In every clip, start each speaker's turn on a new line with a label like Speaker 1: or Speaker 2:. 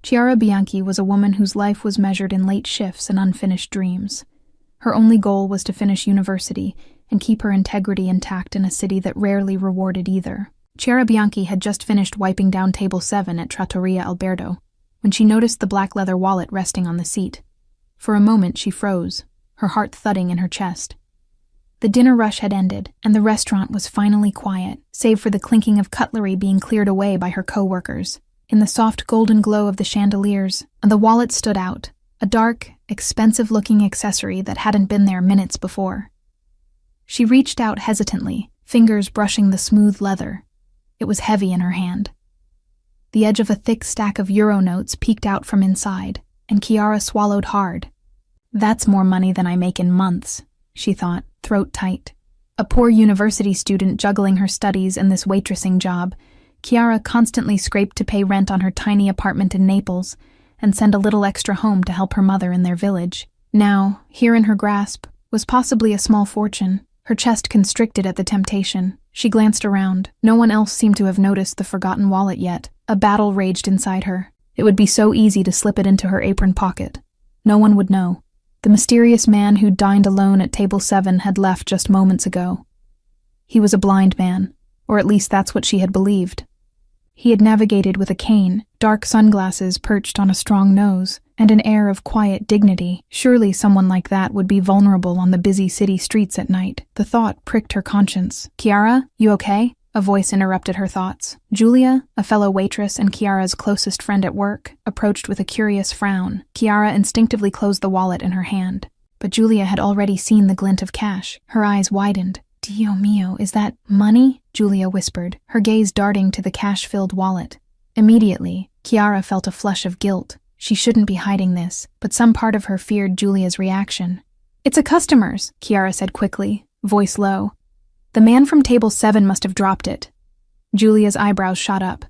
Speaker 1: Chiara Bianchi was a woman whose life was measured in late shifts and unfinished dreams. Her only goal was to finish university and keep her integrity intact in a city that rarely rewarded either. Chiara Bianchi had just finished wiping down table 7 at Trattoria Alberto when she noticed the black leather wallet resting on the seat. For a moment she froze, her heart thudding in her chest. The dinner rush had ended, and the restaurant was finally quiet, save for the clinking of cutlery being cleared away by her co-workers. In the soft golden glow of the chandeliers, the wallet stood out, a dark, expensive-looking accessory that hadn't been there minutes before. She reached out hesitantly, fingers brushing the smooth leather. It was heavy in her hand. The edge of a thick stack of euro notes peeked out from inside, and Chiara swallowed hard. "That's more money than I make in months," she thought, throat tight. A poor university student juggling her studies and this waitressing job, Chiara constantly scraped to pay rent on her tiny apartment in Naples and send a little extra home to help her mother in their village. Now, here in her grasp, was possibly a small fortune. Her chest constricted at the temptation. She glanced around. No one else seemed to have noticed the forgotten wallet yet. A battle raged inside her. It would be so easy to slip it into her apron pocket. No one would know. The mysterious man who dined alone at table 7 had left just moments ago. He was a blind man, or at least that's what she had believed. He had navigated with a cane, dark sunglasses perched on a strong nose, and an air of quiet dignity. Surely someone like that would be vulnerable on the busy city streets at night. The thought pricked her conscience. "Chiara, you okay?" A voice interrupted her thoughts. Giulia, a fellow waitress and Chiara's closest friend at work, approached with a curious frown. Chiara instinctively closed the wallet in her hand. But Giulia had already seen the glint of cash. Her eyes widened. "Dio mio, is that money?" Giulia whispered, her gaze darting to the cash-filled wallet. Immediately, Chiara felt a flush of guilt. She shouldn't be hiding this, but some part of her feared Giulia's reaction. "It's a customer's," Chiara said quickly, voice low. "The man from table 7 must have dropped it." Giulia's eyebrows shot up.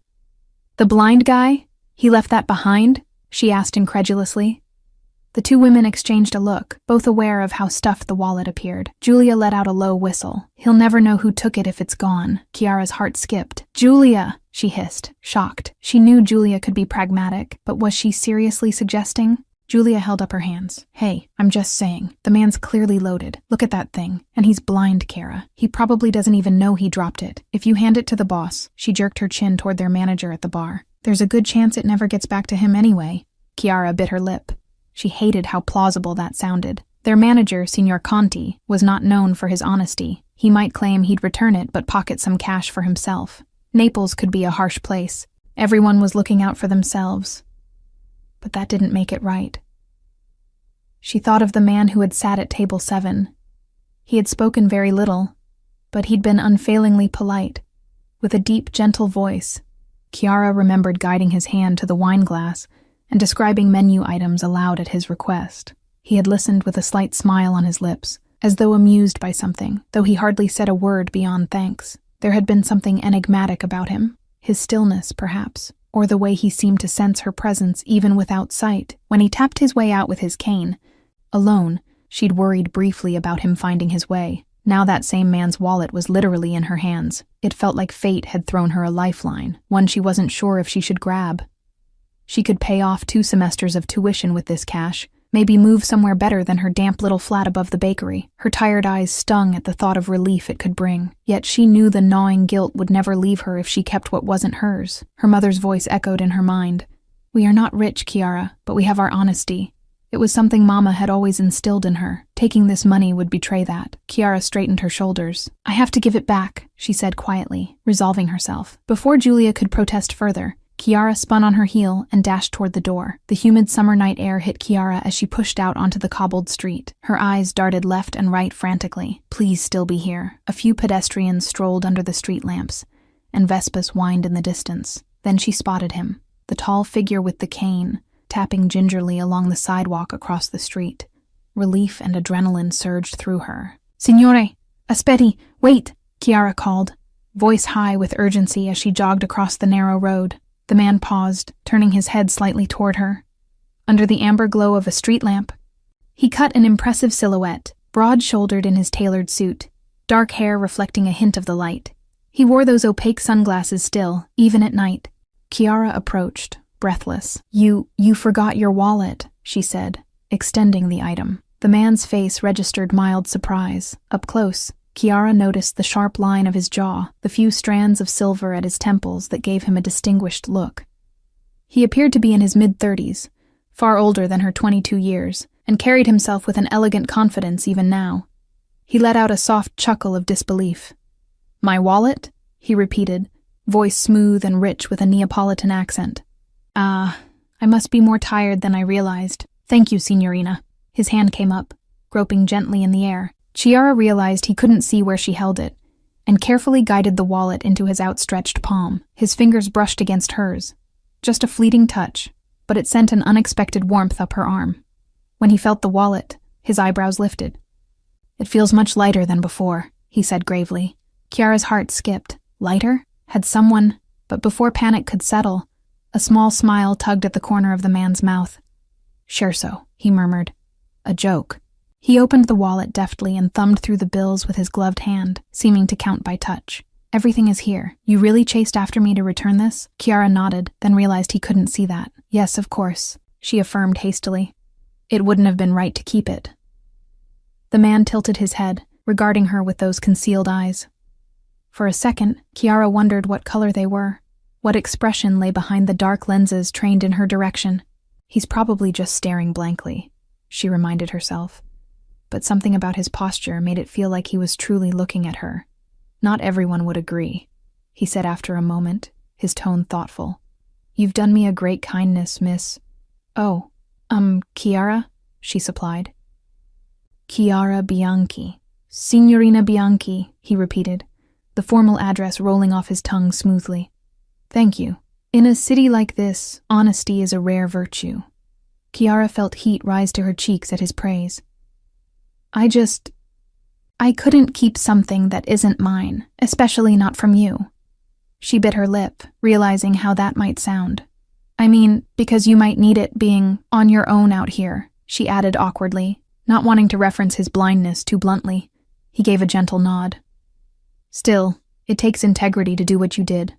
Speaker 1: "The blind guy? He left that behind?" she asked incredulously. The two women exchanged a look, both aware of how stuffed the wallet appeared. Giulia let out a low whistle. "He'll never know who took it if it's gone." Chiara's heart skipped. "Giulia!" she hissed, shocked. She knew Giulia could be pragmatic, but was she seriously suggesting? Giulia held up her hands. "Hey, I'm just saying. The man's clearly loaded. Look at that thing. And he's blind, Chiara. He probably doesn't even know he dropped it. If you hand it to the boss," she jerked her chin toward their manager at the bar, "there's a good chance it never gets back to him anyway." Chiara bit her lip. She hated how plausible that sounded. Their manager, Signor Conti, was not known for his honesty. He might claim he'd return it but pocket some cash for himself. Naples could be a harsh place. Everyone was looking out for themselves. But that didn't make it right. She thought of the man who had sat at table 7. He had spoken very little, but he'd been unfailingly polite. With a deep, gentle voice, Chiara remembered guiding his hand to the wine glass and describing menu items aloud at his request. He had listened with a slight smile on his lips, as though amused by something, though he hardly said a word beyond thanks. There had been something enigmatic about him, his stillness, perhaps, or the way he seemed to sense her presence even without sight. When he tapped his way out with his cane, alone, she'd worried briefly about him finding his way. Now that same man's wallet was literally in her hands. It felt like fate had thrown her a lifeline, one she wasn't sure if she should grab. She could pay off 2 semesters of tuition with this cash, maybe move somewhere better than her damp little flat above the bakery. Her tired eyes stung at the thought of relief it could bring. Yet she knew the gnawing guilt would never leave her if she kept what wasn't hers. Her mother's voice echoed in her mind. "We are not rich, Chiara, but we have our honesty." It was something Mama had always instilled in her. Taking this money would betray that. Chiara straightened her shoulders. "I have to give it back," she said quietly, resolving herself. Before Giulia could protest further, Chiara spun on her heel and dashed toward the door. The humid summer night air hit Chiara as she pushed out onto the cobbled street. Her eyes darted left and right frantically. Please still be here. A few pedestrians strolled under the street lamps, and Vespas whined in the distance. Then she spotted him, the tall figure with the cane, tapping gingerly along the sidewalk across the street. Relief and adrenaline surged through her. "Signore, aspetti, wait!" Chiara called, voice high with urgency as she jogged across the narrow road. The man paused, turning his head slightly toward her. Under the amber glow of a street lamp, he cut an impressive silhouette, broad-shouldered in his tailored suit, dark hair reflecting a hint of the light. He wore those opaque sunglasses still, even at night. Chiara approached, breathless. You forgot your wallet," she said, extending the item. The man's face registered mild surprise. Up close, Kiara noticed the sharp line of his jaw, the few strands of silver at his temples that gave him a distinguished look. He appeared to be in his mid-30s, far older than her 22 years, and carried himself with an elegant confidence even now. He let out a soft chuckle of disbelief. "My wallet?" he repeated, voice smooth and rich with a Neapolitan accent. "I must be more tired than I realized. Thank you, signorina." His hand came up, groping gently in the air. Chiara realized he couldn't see where she held it, and carefully guided the wallet into his outstretched palm. His fingers brushed against hers. Just a fleeting touch, but it sent an unexpected warmth up her arm. When he felt the wallet, his eyebrows lifted. "It feels much lighter than before," he said gravely. Chiara's heart skipped. Lighter? Had someone... But before panic could settle, a small smile tugged at the corner of the man's mouth. "Scherzo," he murmured. "A joke." He opened the wallet deftly and thumbed through the bills with his gloved hand, seeming to count by touch. "Everything is here. You really chased after me to return this?" Chiara nodded, then realized he couldn't see that. "Yes, of course," she affirmed hastily. "It wouldn't have been right to keep it." The man tilted his head, regarding her with those concealed eyes. For a second, Chiara wondered what color they were, what expression lay behind the dark lenses trained in her direction. "He's probably just staring blankly," she reminded herself. But something about his posture made it feel like he was truly looking at her. "Not everyone would agree," he said after a moment, his tone thoughtful. "You've done me a great kindness, Miss..." "Oh, Chiara?" she supplied. "Chiara Bianchi. Signorina Bianchi," he repeated, the formal address rolling off his tongue smoothly. "Thank you. In a city like this, honesty is a rare virtue." Chiara felt heat rise to her cheeks at his praise. I couldn't keep something that isn't mine, especially not from you." She bit her lip, realizing how that might sound. "I mean, because you might need it being on your own out here," she added awkwardly, not wanting to reference his blindness too bluntly. He gave a gentle nod. "Still, it takes integrity to do what you did."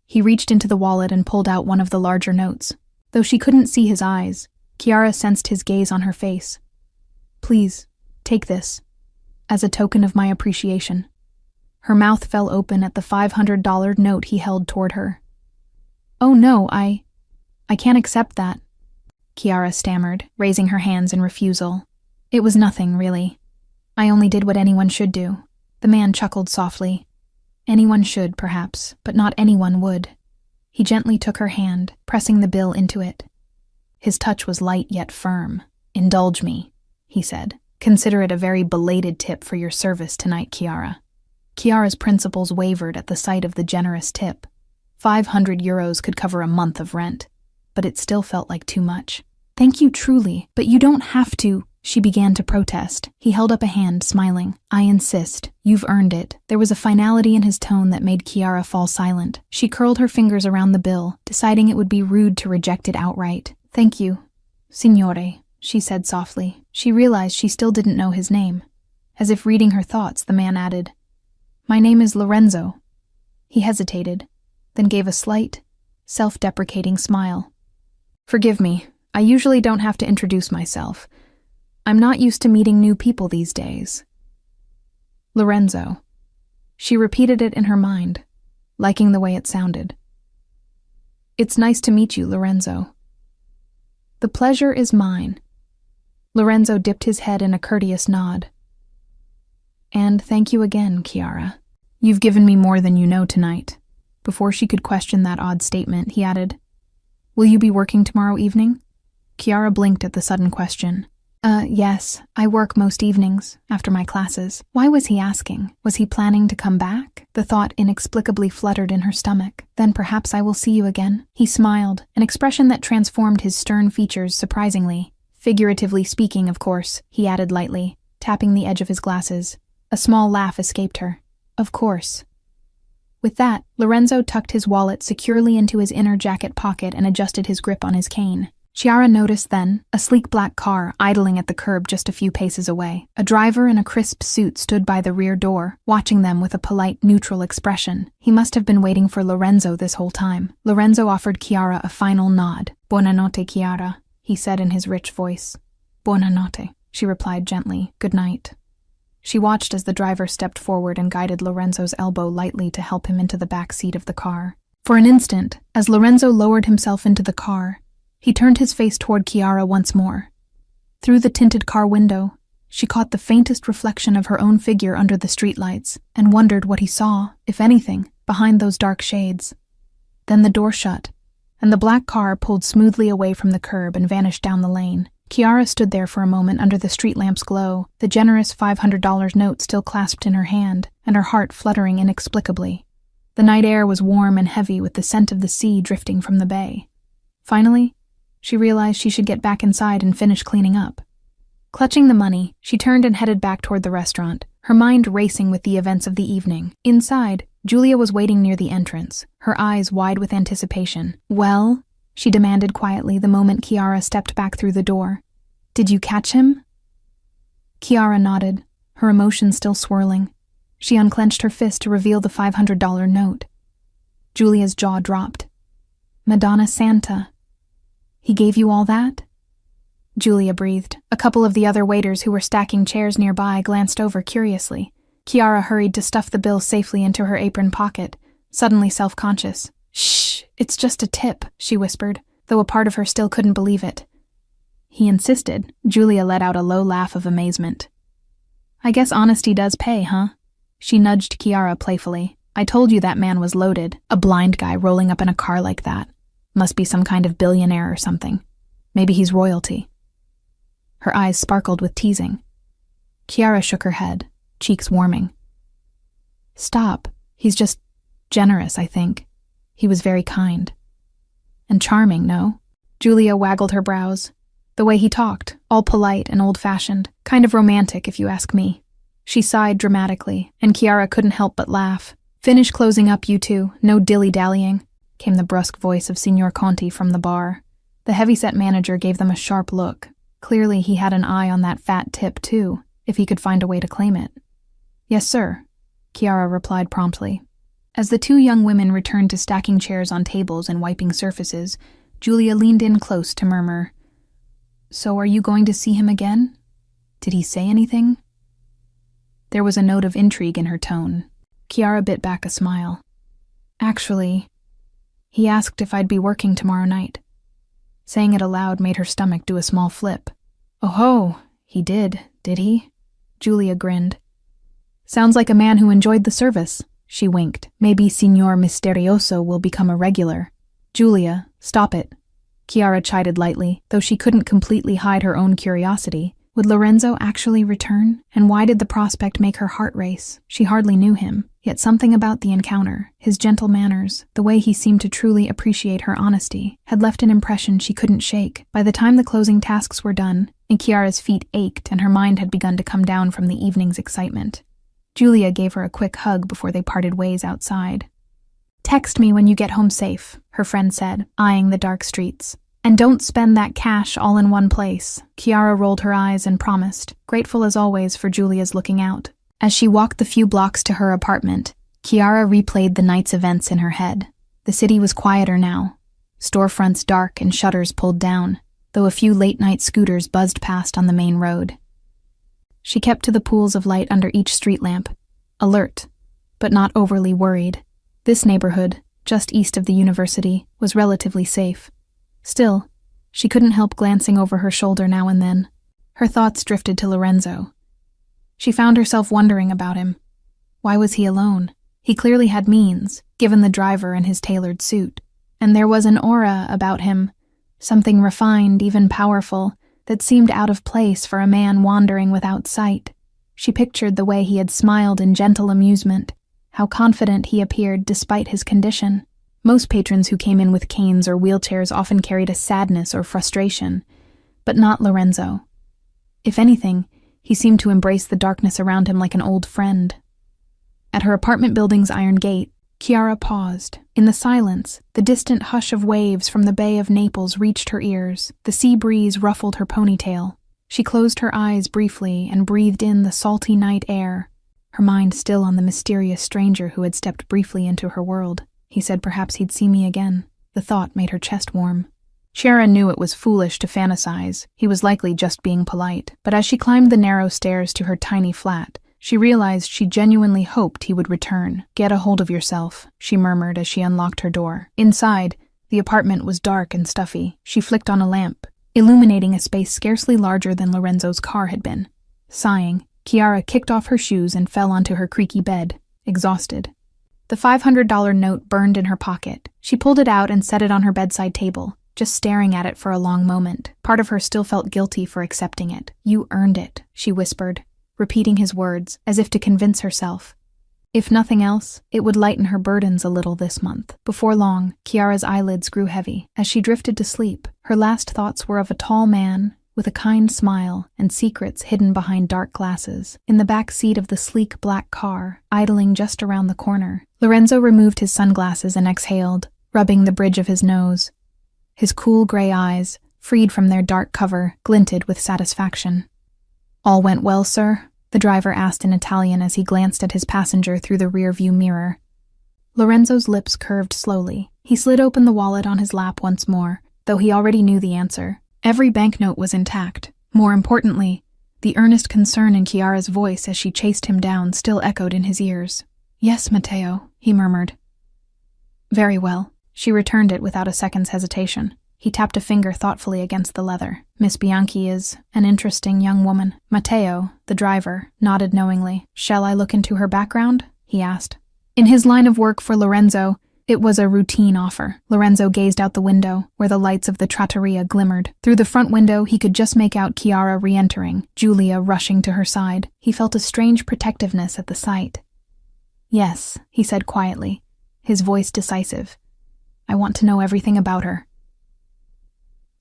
Speaker 1: He reached into the wallet and pulled out one of the larger notes. Though she couldn't see his eyes, Chiara sensed his gaze on her face. "Please, take this, as a token of my appreciation." Her mouth fell open at the $500 note he held toward her. "Oh no, I can't accept that," Chiara stammered, raising her hands in refusal. "It was nothing, really. I only did what anyone should do." The man chuckled softly. Anyone should, perhaps, but not anyone would. He gently took her hand, pressing the bill into it. His touch was light yet firm. "Indulge me," he said. "Consider it a very belated tip for your service tonight, Chiara." Chiara's principles wavered at the sight of the generous tip. 500 euros could cover a month of rent, but it still felt like too much. "Thank you truly, but you don't have to," she began to protest. He held up a hand, smiling. "I insist. You've earned it." There was a finality in his tone that made Chiara fall silent. She curled her fingers around the bill, deciding it would be rude to reject it outright. "Thank you, signore," she said softly. She realized she still didn't know his name. As if reading her thoughts, the man added, "My name is Lorenzo." He hesitated, then gave a slight, self-deprecating smile. "Forgive me, I usually don't have to introduce myself. I'm not used to meeting new people these days." Lorenzo. She repeated it in her mind, liking the way it sounded. "It's nice to meet you, Lorenzo." "The pleasure is mine." Lorenzo dipped his head in a courteous nod. "And thank you again, Chiara. You've given me more than you know tonight." Before she could question that odd statement, he added, "Will you be working tomorrow evening?" Chiara blinked at the sudden question. Yes, I work most evenings, after my classes." Why was he asking? Was he planning to come back? The thought inexplicably fluttered in her stomach. "Then perhaps I will see you again." He smiled, an expression that transformed his stern features surprisingly. "Figuratively speaking, of course," he added lightly, tapping the edge of his glasses. A small laugh escaped her. "Of course." With that, Lorenzo tucked his wallet securely into his inner jacket pocket and adjusted his grip on his cane. Chiara noticed then a sleek black car idling at the curb just a few paces away. A driver in a crisp suit stood by the rear door, watching them with a polite, neutral expression. He must have been waiting for Lorenzo this whole time. Lorenzo offered Chiara a final nod. "Buonanotte, Chiara," he said in his rich voice. "Buonanotte," she replied gently. "Good night." She watched as the driver stepped forward and guided Lorenzo's elbow lightly to help him into the back seat of the car. For an instant, as Lorenzo lowered himself into the car, he turned his face toward Chiara once more. Through the tinted car window, she caught the faintest reflection of her own figure under the streetlights and wondered what he saw, if anything, behind those dark shades. Then the door shut, and the black car pulled smoothly away from the curb and vanished down the lane. Chiara stood there for a moment under the street lamp's glow, the generous $500 note still clasped in her hand, and her heart fluttering inexplicably. The night air was warm and heavy with the scent of the sea drifting from the bay. Finally, she realized she should get back inside and finish cleaning up. Clutching the money, she turned and headed back toward the restaurant, her mind racing with the events of the evening. Inside, Julia was waiting near the entrance, her eyes wide with anticipation. "Well?" she demanded quietly the moment Chiara stepped back through the door. "Did you catch him?" Chiara nodded, her emotions still swirling. She unclenched her fist to reveal the $500 note. Julia's jaw dropped. "Madonna Santa. He gave you all that?" Julia breathed. A couple of the other waiters who were stacking chairs nearby glanced over curiously. Chiara hurried to stuff the bill safely into her apron pocket, suddenly self-conscious. "Shh, it's just a tip," she whispered, though a part of her still couldn't believe it. He insisted. Julia let out a low laugh of amazement. "I guess honesty does pay, huh?" She nudged Chiara playfully. "I told you that man was loaded. A blind guy rolling up in a car like that. Must be some kind of billionaire or something. Maybe he's royalty." Her eyes sparkled with teasing. Chiara shook her head, cheeks warming. "Stop. He's just generous, I think. He was very kind. And charming, no?" Julia waggled her brows. The way he talked, all polite and old-fashioned. Kind of romantic, if you ask me. She sighed dramatically, and Chiara couldn't help but laugh. "Finish closing up, you two. No dilly-dallying," came the brusque voice of Signor Conti from the bar. The heavy-set manager gave them a sharp look. Clearly he had an eye on that fat tip, too, if he could find a way to claim it. "Yes, sir," Chiara replied promptly. As the two young women returned to stacking chairs on tables and wiping surfaces, Julia leaned in close to murmur, "So are you going to see him again? Did he say anything?" There was a note of intrigue in her tone. Chiara bit back a smile. "Actually, he asked if I'd be working tomorrow night." Saying it aloud made her stomach do a small flip. "Oh-ho, he did he?" Julia grinned. "Sounds like a man who enjoyed the service," she winked. "Maybe Signor Misterioso will become a regular." "Julia, stop it," Chiara chided lightly, though she couldn't completely hide her own curiosity. Would Lorenzo actually return? And why did the prospect make her heart race? She hardly knew him, yet something about the encounter, his gentle manners, the way he seemed to truly appreciate her honesty, had left an impression she couldn't shake. By the time the closing tasks were done, and Chiara's feet ached and her mind had begun to come down from the evening's excitement, Julia gave her a quick hug before they parted ways outside. "Text me when you get home safe," her friend said, eyeing the dark streets. "And don't spend that cash all in one place." Chiara rolled her eyes and promised, grateful as always for Julia's looking out. As she walked the few blocks to her apartment, Chiara replayed the night's events in her head. The city was quieter now, storefronts dark and shutters pulled down, though a few late-night scooters buzzed past on the main road. She kept to the pools of light under each street lamp, alert, but not overly worried. This neighborhood, just east of the university, was relatively safe. Still, she couldn't help glancing over her shoulder now and then. Her thoughts drifted to Lorenzo. She found herself wondering about him. Why was he alone? He clearly had means, given the driver and his tailored suit. And there was an aura about him, something refined, even powerful, that seemed out of place for a man wandering without sight. She pictured the way he had smiled in gentle amusement, how confident he appeared despite his condition. Most patrons who came in with canes or wheelchairs often carried a sadness or frustration, but not Lorenzo. If anything, he seemed to embrace the darkness around him like an old friend. At her apartment building's iron gate, Chiara paused. In the silence, the distant hush of waves from the Bay of Naples reached her ears. The sea breeze ruffled her ponytail. She closed her eyes briefly and breathed in the salty night air, her mind still on the mysterious stranger who had stepped briefly into her world. He said perhaps he'd see me again. The thought made her chest warm. Chiara knew it was foolish to fantasize. He was likely just being polite. But as she climbed the narrow stairs to her tiny flat, she realized she genuinely hoped he would return. "Get a hold of yourself," she murmured as she unlocked her door. Inside, the apartment was dark and stuffy. She flicked on a lamp, illuminating a space scarcely larger than Lorenzo's car had been. Sighing, Chiara kicked off her shoes and fell onto her creaky bed, exhausted. The $500 note burned in her pocket. She pulled it out and set it on her bedside table, just staring at it for a long moment. Part of her still felt guilty for accepting it. "You earned it," she whispered, repeating his words as if to convince herself. If nothing else, it would lighten her burdens a little this month. Before long, Chiara's eyelids grew heavy. As she drifted to sleep, her last thoughts were of a tall man with a kind smile and secrets hidden behind dark glasses. In the back seat of the sleek black car, idling just around the corner, Lorenzo removed his sunglasses and exhaled, rubbing the bridge of his nose. His cool gray eyes, freed from their dark cover, glinted with satisfaction. "All went well, sir?" the driver asked in Italian as he glanced at his passenger through the rear-view mirror. Lorenzo's lips curved slowly. He slid open the wallet on his lap once more, though he already knew the answer. Every banknote was intact. More importantly, the earnest concern in Chiara's voice as she chased him down still echoed in his ears. "Yes, Matteo," he murmured. "Very well." She returned it without a second's hesitation. He tapped a finger thoughtfully against the leather. "Miss Bianchi is an interesting young woman." Matteo, the driver, nodded knowingly. "Shall I look into her background?" he asked. In his line of work for Lorenzo, it was a routine offer. Lorenzo gazed out the window, where the lights of the trattoria glimmered. Through the front window, he could just make out Chiara re-entering, Giulia rushing to her side. He felt a strange protectiveness at the sight. "Yes," he said quietly, his voice decisive. "I want to know everything about her."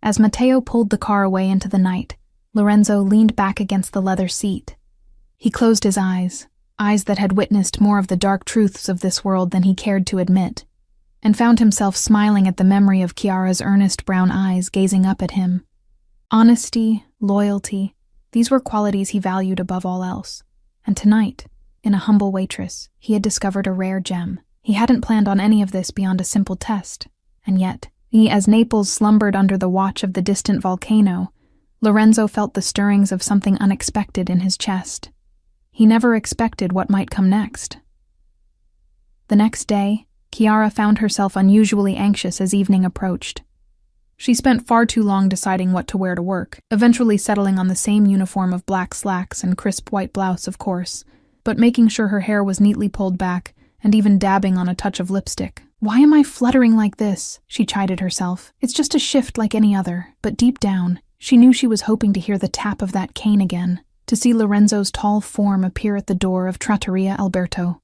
Speaker 1: As Matteo pulled the car away into the night, Lorenzo leaned back against the leather seat. He closed his eyes that had witnessed more of the dark truths of this world than he cared to admit, and found himself smiling at the memory of Chiara's earnest brown eyes gazing up at him. Honesty, loyalty, these were qualities he valued above all else. And tonight, in a humble waitress, he had discovered a rare gem. He hadn't planned on any of this beyond a simple test, and yet, as Naples slumbered under the watch of the distant volcano, Lorenzo felt the stirrings of something unexpected in his chest. He never expected what might come next. The next day, Chiara found herself unusually anxious as evening approached. She spent far too long deciding what to wear to work, eventually settling on the same uniform of black slacks and crisp white blouse, of course, but making sure her hair was neatly pulled back and even dabbing on a touch of lipstick. "Why am I fluttering like this?" she chided herself. "It's just a shift like any other." But deep down, she knew she was hoping to hear the tap of that cane again, to see Lorenzo's tall form appear at the door of Trattoria Alberto.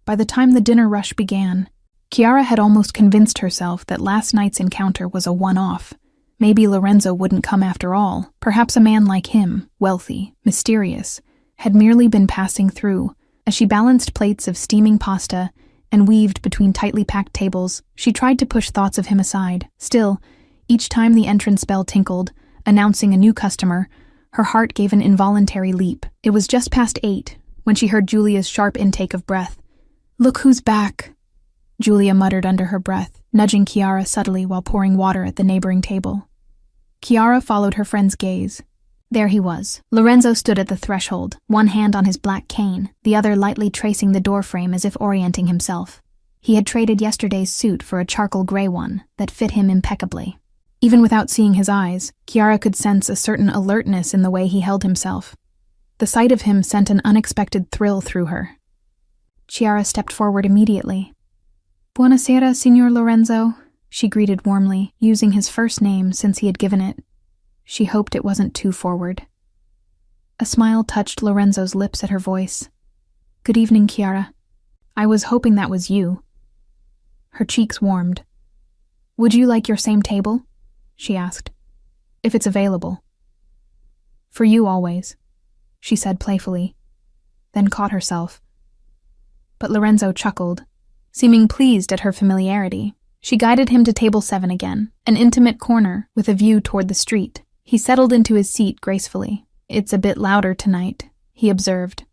Speaker 1: By the time the dinner rush began, Chiara had almost convinced herself that last night's encounter was a one-off. Maybe Lorenzo wouldn't come after all. Perhaps a man like him, wealthy, mysterious, had merely been passing through. As she balanced plates of steaming pasta and weaved between tightly packed tables, she tried to push thoughts of him aside. Still, each time the entrance bell tinkled, announcing a new customer, her heart gave an involuntary leap. It was just past 8 when she heard Giulia's sharp intake of breath. "Look who's back," Giulia muttered under her breath, nudging Chiara subtly while pouring water at the neighboring table. Chiara followed her friend's gaze. There he was. Lorenzo stood at the threshold, one hand on his black cane, the other lightly tracing the doorframe as if orienting himself. He had traded yesterday's suit for a charcoal gray one that fit him impeccably. Even without seeing his eyes, Chiara could sense a certain alertness in the way he held himself. The sight of him sent an unexpected thrill through her. Chiara stepped forward immediately. "Buonasera, Signor Lorenzo," she greeted warmly, using his first name since he had given it. She hoped it wasn't too forward. A smile touched Lorenzo's lips at her voice. "Good evening, Chiara. I was hoping that was you." Her cheeks warmed. "Would you like your same table?" she asked. "If it's available." "For you always," she said playfully, then caught herself. But Lorenzo chuckled. Seeming pleased at her familiarity, she guided him to table 7 again, an intimate corner with a view toward the street. He settled into his seat gracefully. "It's a bit louder tonight," he observed.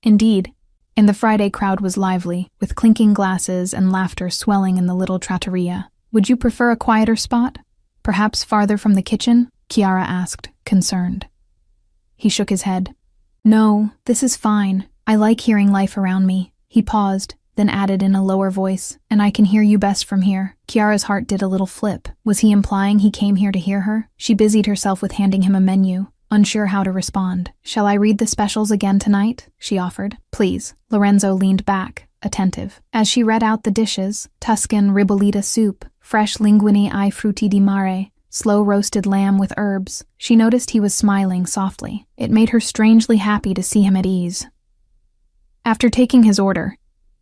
Speaker 1: Indeed, and the Friday crowd was lively, with clinking glasses and laughter swelling in the little trattoria. "Would you prefer a quieter spot? Perhaps farther from the kitchen?" Chiara asked, concerned. He shook his head. "No, this is fine. I like hearing life around me." He paused, then added in a lower voice, "And I can hear you best from here." Chiara's heart did a little flip. Was he implying he came here to hear her? She busied herself with handing him a menu, unsure how to respond. "Shall I read the specials again tonight?" she offered. "Please." Lorenzo leaned back, attentive. As she read out the dishes, Tuscan ribollita soup, fresh linguine ai frutti di mare, slow roasted lamb with herbs, she noticed he was smiling softly. It made her strangely happy to see him at ease. After taking his order,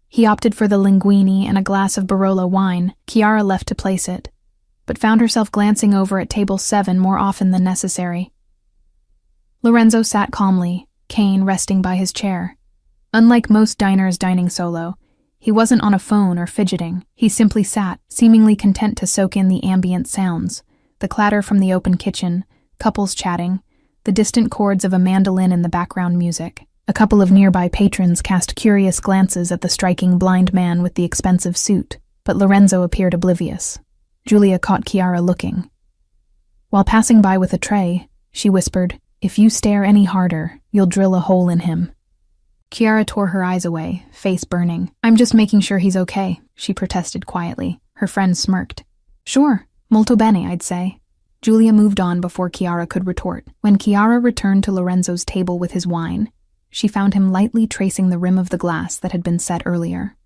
Speaker 1: he opted for the linguine and a glass of Barolo wine. Chiara left to place it, but found herself glancing over at table 7 more often than necessary. Lorenzo sat calmly, cane resting by his chair. Unlike most diners dining solo, he wasn't on a phone or fidgeting. He simply sat, seemingly content to soak in the ambient sounds, the clatter from the open kitchen, couples chatting, the distant chords of a mandolin in the background music. A couple of nearby patrons cast curious glances at the striking blind man with the expensive suit, but Lorenzo appeared oblivious. Julia caught Chiara looking. While passing by with a tray, she whispered, "If you stare any harder, you'll drill a hole in him." Chiara tore her eyes away, face burning. "I'm just making sure he's okay," she protested quietly. Her friend smirked. "Sure, molto bene, I'd say." Julia moved on before Chiara could retort. When Chiara returned to Lorenzo's table with his wine, she found him lightly tracing the rim of the glass that had been set earlier.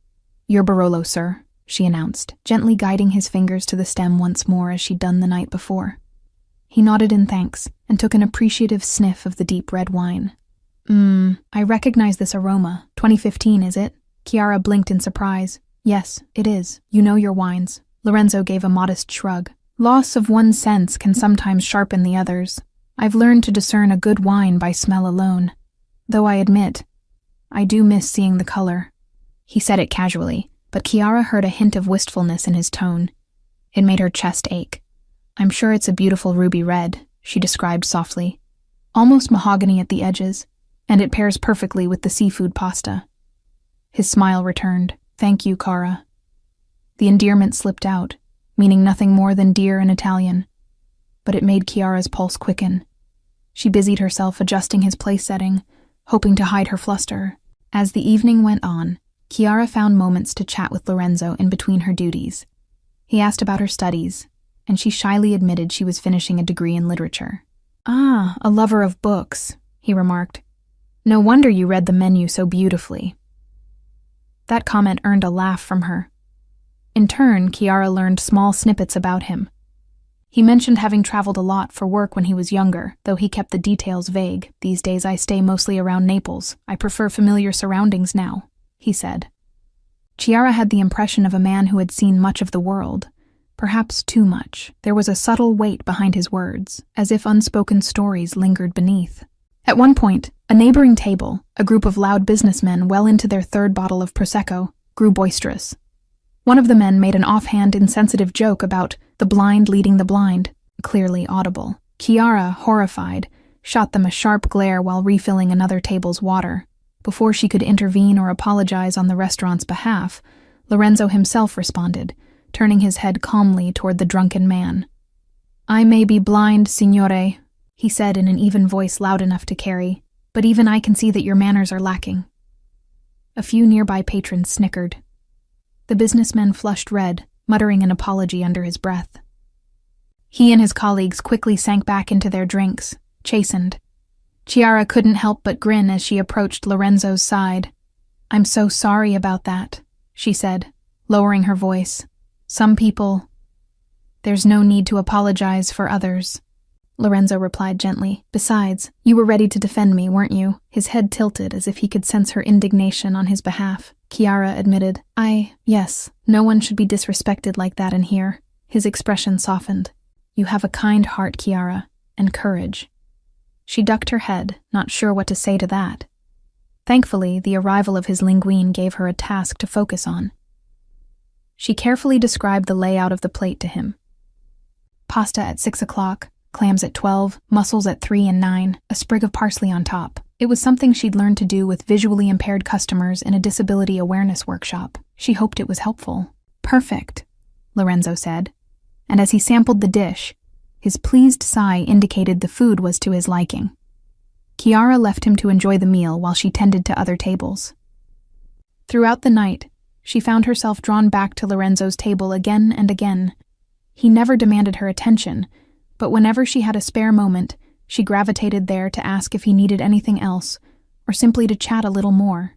Speaker 1: "Your Barolo, sir," she announced, gently guiding his fingers to the stem once more as she'd done the night before. He nodded in thanks and took an appreciative sniff of the deep red wine. I recognize this aroma. 2015, is it?" Chiara blinked in surprise. "Yes, it is. You know your wines." Lorenzo gave a modest shrug. "Loss of one sense can sometimes sharpen the others. I've learned to discern a good wine by smell alone. Though I admit, I do miss seeing the color." He said it casually, but Chiara heard a hint of wistfulness in his tone. It made her chest ache. "I'm sure it's a beautiful ruby red," she described softly. "Almost mahogany at the edges, and it pairs perfectly with the seafood pasta." His smile returned. "Thank you, Cara." The endearment slipped out, meaning nothing more than dear in Italian, but it made Chiara's pulse quicken. She busied herself adjusting his place setting, hoping to hide her fluster. As the evening went on, Chiara found moments to chat with Lorenzo in between her duties. He asked about her studies, and she shyly admitted she was finishing a degree in literature. "Ah, a lover of books," he remarked. "No wonder you read the menu so beautifully." That comment earned a laugh from her. In turn, Chiara learned small snippets about him. He mentioned having traveled a lot for work when he was younger, though he kept the details vague. "These days I stay mostly around Naples. I prefer familiar surroundings now," he said. Chiara had the impression of a man who had seen much of the world, perhaps too much. There was a subtle weight behind his words, as if unspoken stories lingered beneath. At one point, a neighboring table, a group of loud businessmen well into their 3rd bottle of Prosecco, grew boisterous. One of the men made an offhand, insensitive joke about the blind leading the blind, clearly audible. Chiara, horrified, shot them a sharp glare while refilling another table's water. Before she could intervene or apologize on the restaurant's behalf, Lorenzo himself responded, turning his head calmly toward the drunken man. "I may be blind, signore," he said in an even voice loud enough to carry, "but even I can see that your manners are lacking." A few nearby patrons snickered. The businessman flushed red, muttering an apology under his breath. He and his colleagues quickly sank back into their drinks, chastened. Chiara couldn't help but grin as she approached Lorenzo's side. "I'm so sorry about that," she said, lowering her voice. "Some people... There's no need to apologize for others." Lorenzo replied gently. "Besides, you were ready to defend me, weren't you?" His head tilted as if he could sense her indignation on his behalf. Chiara admitted, Yes, no one should be disrespected like that in here." His expression softened. "You have a kind heart, Chiara, and courage." She ducked her head, not sure what to say to that. Thankfully, the arrival of his linguine gave her a task to focus on. She carefully described the layout of the plate to him. Pasta at 6 o'clock, clams at 12, mussels at 3 and 9, a sprig of parsley on top. It was something she'd learned to do with visually impaired customers in a disability awareness workshop. She hoped it was helpful. "Perfect," Lorenzo said, and as he sampled the dish, his pleased sigh indicated the food was to his liking. Chiara left him to enjoy the meal while she tended to other tables. Throughout the night, she found herself drawn back to Lorenzo's table again and again. He never demanded her attention, but whenever she had a spare moment, she gravitated there to ask if he needed anything else, or simply to chat a little more.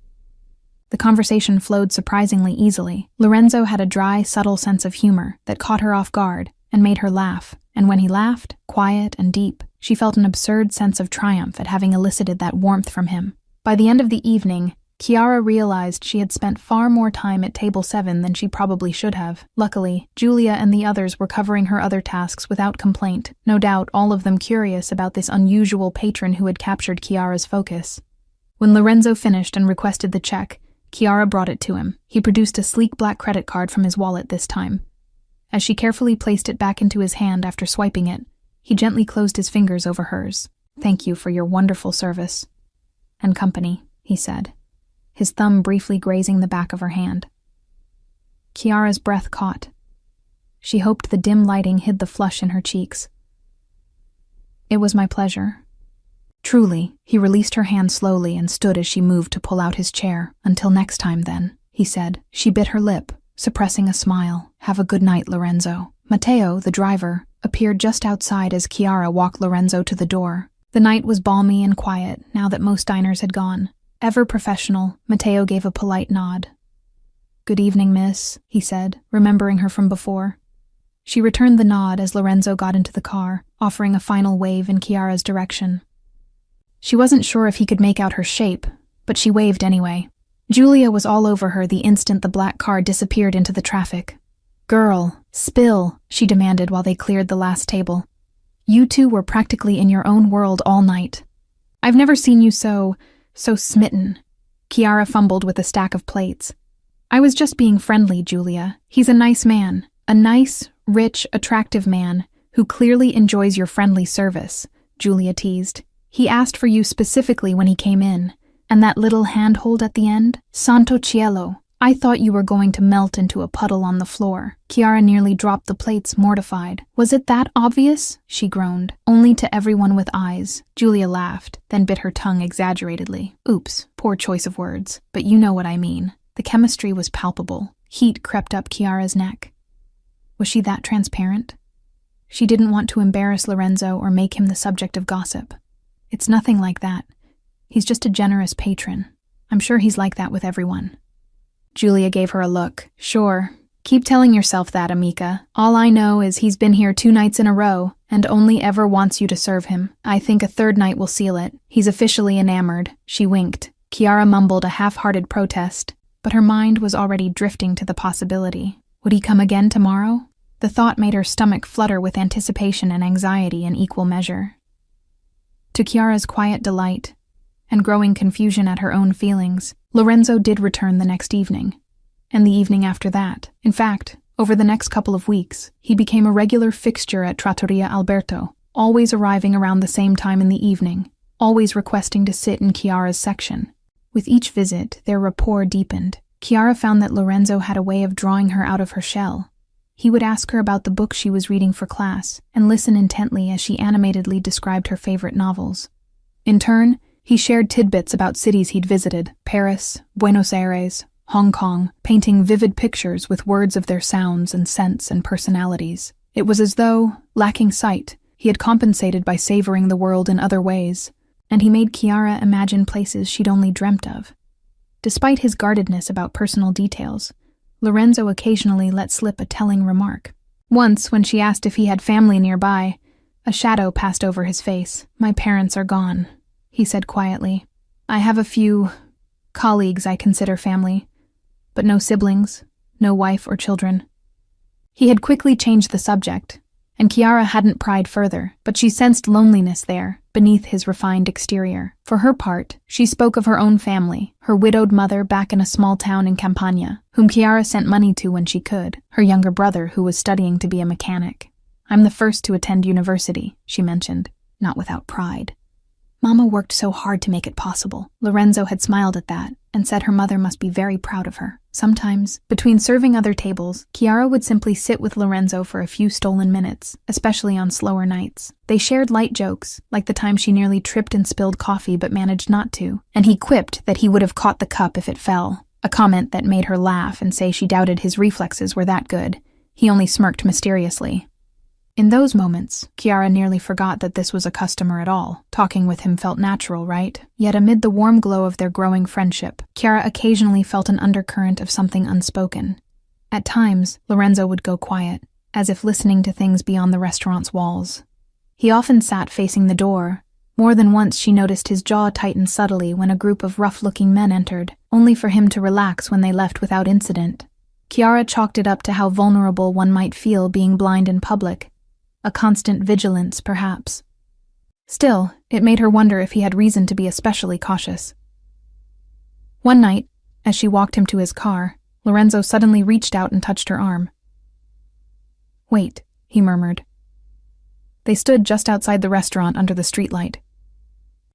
Speaker 1: The conversation flowed surprisingly easily. Lorenzo had a dry, subtle sense of humor that caught her off guard and made her laugh, and when he laughed, quiet and deep, she felt an absurd sense of triumph at having elicited that warmth from him. By the end of the evening, Chiara realized she had spent far more time at table 7 than she probably should have. Luckily, Julia and the others were covering her other tasks without complaint, no doubt all of them curious about this unusual patron who had captured Chiara's focus. When Lorenzo finished and requested the check, Chiara brought it to him. He produced a sleek black credit card from his wallet this time. As she carefully placed it back into his hand after swiping it, he gently closed his fingers over hers. "Thank you for your wonderful service and company," he said, his thumb briefly grazing the back of her hand. Chiara's breath caught. She hoped the dim lighting hid the flush in her cheeks. "It was my pleasure." Truly, he released her hand slowly and stood as she moved to pull out his chair. "Until next time, then," he said. She bit her lip, suppressing a smile. "Have a good night, Lorenzo." Matteo, the driver, appeared just outside as Chiara walked Lorenzo to the door. The night was balmy and quiet now that most diners had gone. Ever professional, Matteo gave a polite nod. "Good evening, miss," he said, remembering her from before. She returned the nod as Lorenzo got into the car, offering a final wave in Chiara's direction. She wasn't sure if he could make out her shape, but she waved anyway. Julia was all over her the instant the black car disappeared into the traffic. "Girl, spill," she demanded while they cleared the last table. "You two were practically in your own world all night. I've never seen you so smitten." Chiara fumbled with a stack of plates. "I was just being friendly, Julia. He's a nice man. A nice, rich, attractive man who clearly enjoys your friendly service," Julia teased. "He asked for you specifically when he came in. And that little handhold at the end? Santo cielo. I thought you were going to melt into a puddle on the floor." Chiara nearly dropped the plates, mortified. "Was it that obvious?" she groaned. "Only to everyone with eyes." Julia laughed, then bit her tongue exaggeratedly. "Oops, poor choice of words. But you know what I mean." The chemistry was palpable. Heat crept up Chiara's neck. Was she that transparent? She didn't want to embarrass Lorenzo or make him the subject of gossip. "It's nothing like that. He's just a generous patron. I'm sure he's like that with everyone." Julia gave her a look. "Sure. Keep telling yourself that, amica. All I know is he's been here 2 nights in a row and only ever wants you to serve him. I think a 3rd night will seal it. He's officially enamored." She winked. Chiara mumbled a half-hearted protest, but her mind was already drifting to the possibility. Would he come again tomorrow? The thought made her stomach flutter with anticipation and anxiety in equal measure. To Chiara's quiet delight, and growing confusion at her own feelings, Lorenzo did return the next evening, and the evening after that. In fact, over the next couple of weeks, he became a regular fixture at Trattoria Alberto, always arriving around the same time in the evening, always requesting to sit in Chiara's section. With each visit, their rapport deepened. Chiara found that Lorenzo had a way of drawing her out of her shell. He would ask her about the book she was reading for class and listen intently as she animatedly described her favorite novels. In turn, he shared tidbits about cities he'd visited, Paris, Buenos Aires, Hong Kong, painting vivid pictures with words of their sounds and scents and personalities. It was as though, lacking sight, he had compensated by savoring the world in other ways, and he made Chiara imagine places she'd only dreamt of. Despite his guardedness about personal details, Lorenzo occasionally let slip a telling remark. Once, when she asked if he had family nearby, a shadow passed over his face. "My parents are gone," he said quietly. "I have a few colleagues I consider family, but no siblings, no wife or children." He had quickly changed the subject, and Chiara hadn't pried further, but she sensed loneliness there, beneath his refined exterior. For her part, she spoke of her own family, her widowed mother back in a small town in Campania, whom Chiara sent money to when she could, her younger brother who was studying to be a mechanic. "I'm the first to attend university," she mentioned, not without pride. Mama worked so hard to make it possible. Lorenzo had smiled at that and said her mother must be very proud of her. Sometimes, between serving other tables, Chiara would simply sit with Lorenzo for a few stolen minutes, especially on slower nights. They shared light jokes, like the time she nearly tripped and spilled coffee but managed not to, and he quipped that he would have caught the cup if it fell, a comment that made her laugh and say she doubted his reflexes were that good. He only smirked mysteriously. In those moments, Chiara nearly forgot that this was a customer at all. Talking with him felt natural, right? Yet amid the warm glow of their growing friendship, Chiara occasionally felt an undercurrent of something unspoken. At times, Lorenzo would go quiet, as if listening to things beyond the restaurant's walls. He often sat facing the door. More than once she noticed his jaw tighten subtly when a group of rough-looking men entered, only for him to relax when they left without incident. Chiara chalked it up to how vulnerable one might feel being blind in public. A constant vigilance, perhaps. Still, it made her wonder if he had reason to be especially cautious. One night, as she walked him to his car, Lorenzo suddenly reached out and touched her arm. "Wait," he murmured. They stood just outside the restaurant under the streetlight.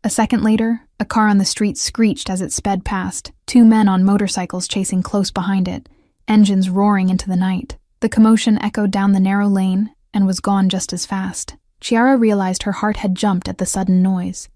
Speaker 1: A second later, a car on the street screeched as it sped past, two men on motorcycles chasing close behind it, engines roaring into the night. The commotion echoed down the narrow lane and was gone just as fast. Chiara realized her heart had jumped at the sudden noise.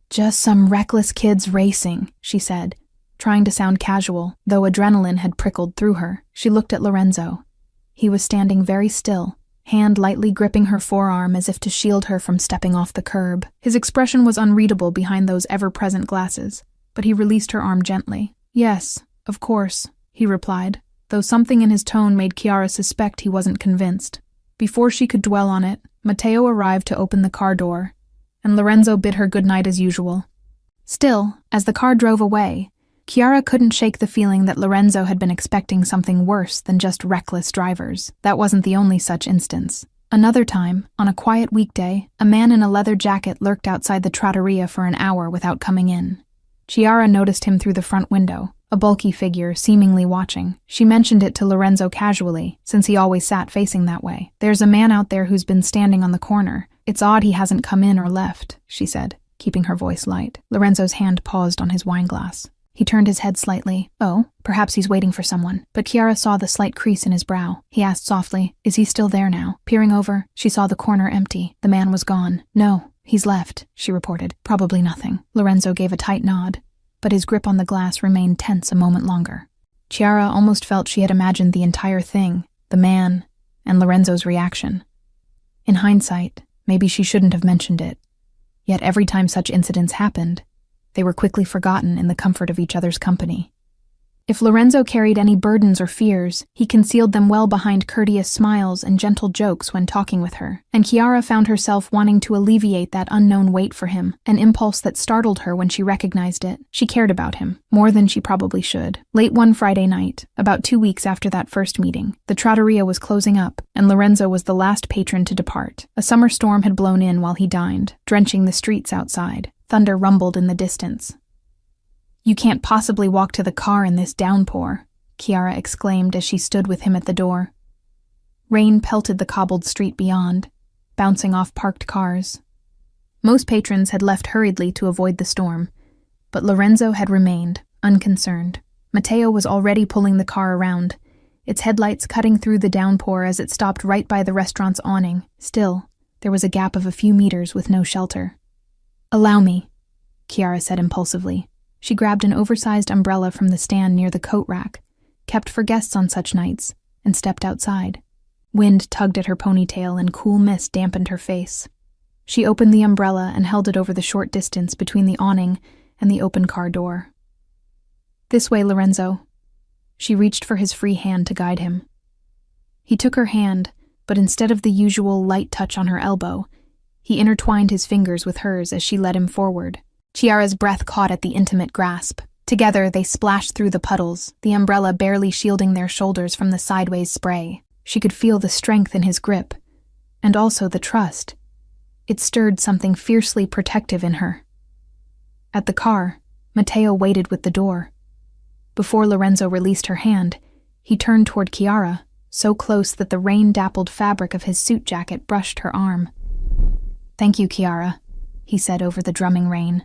Speaker 1: "Just some reckless kids racing," she said, trying to sound casual, though adrenaline had prickled through her. She looked at Lorenzo. He was standing very still, hand lightly gripping her forearm as if to shield her from stepping off the curb. His expression was unreadable behind those ever-present glasses, but he released her arm gently. "Yes, of course," he replied, though something in his tone made Chiara suspect he wasn't convinced. Before she could dwell on it, Matteo arrived to open the car door, and Lorenzo bid her good night as usual. Still, as the car drove away, Chiara couldn't shake the feeling that Lorenzo had been expecting something worse than just reckless drivers. That wasn't the only such instance. Another time, on a quiet weekday, a man in a leather jacket lurked outside the trattoria for an hour without coming in. Chiara noticed him through the front window, a bulky figure seemingly watching. She mentioned it to Lorenzo casually, since he always sat facing that way. "There's a man out there who's been standing on the corner. It's odd he hasn't come in or left," she said, keeping her voice light. Lorenzo's hand paused on his wineglass. He turned his head slightly. "Oh, perhaps he's waiting for someone." But Chiara saw the slight crease in his brow. He asked softly, "Is he still there now?" Peering over, she saw the corner empty. The man was gone. "No, he's left," she reported. "Probably nothing." Lorenzo gave a tight nod, but his grip on the glass remained tense a moment longer. Chiara almost felt she had imagined the entire thing, the man, and Lorenzo's reaction. In hindsight, maybe she shouldn't have mentioned it. Yet every time such incidents happened, they were quickly forgotten in the comfort of each other's company. If Lorenzo carried any burdens or fears, he concealed them well behind courteous smiles and gentle jokes when talking with her, and Chiara found herself wanting to alleviate that unknown weight for him, an impulse that startled her when she recognized it. She cared about him, more than she probably should. Late one Friday night, about 2 weeks after that first meeting, the trattoria was closing up, and Lorenzo was the last patron to depart. A summer storm had blown in while he dined, drenching the streets outside. Thunder rumbled in the distance. "You can't possibly walk to the car in this downpour," Chiara exclaimed as she stood with him at the door. Rain pelted the cobbled street beyond, bouncing off parked cars. Most patrons had left hurriedly to avoid the storm, but Lorenzo had remained, unconcerned. Matteo was already pulling the car around, its headlights cutting through the downpour as it stopped right by the restaurant's awning. Still, there was a gap of a few meters with no shelter. "Allow me," Chiara said impulsively. She grabbed an oversized umbrella from the stand near the coat rack, kept for guests on such nights, and stepped outside. Wind tugged at her ponytail and cool mist dampened her face. She opened the umbrella and held it over the short distance between the awning and the open car door. "This way, Lorenzo." She reached for his free hand to guide him. He took her hand, but instead of the usual light touch on her elbow, he intertwined his fingers with hers as she led him forward. Chiara's breath caught at the intimate grasp. Together, they splashed through the puddles, the umbrella barely shielding their shoulders from the sideways spray. She could feel the strength in his grip, and also the trust. It stirred something fiercely protective in her. At the car, Matteo waited with the door. Before Lorenzo released her hand, he turned toward Chiara, so close that the rain-dappled fabric of his suit jacket brushed her arm. "Thank you, Chiara," he said over the drumming rain.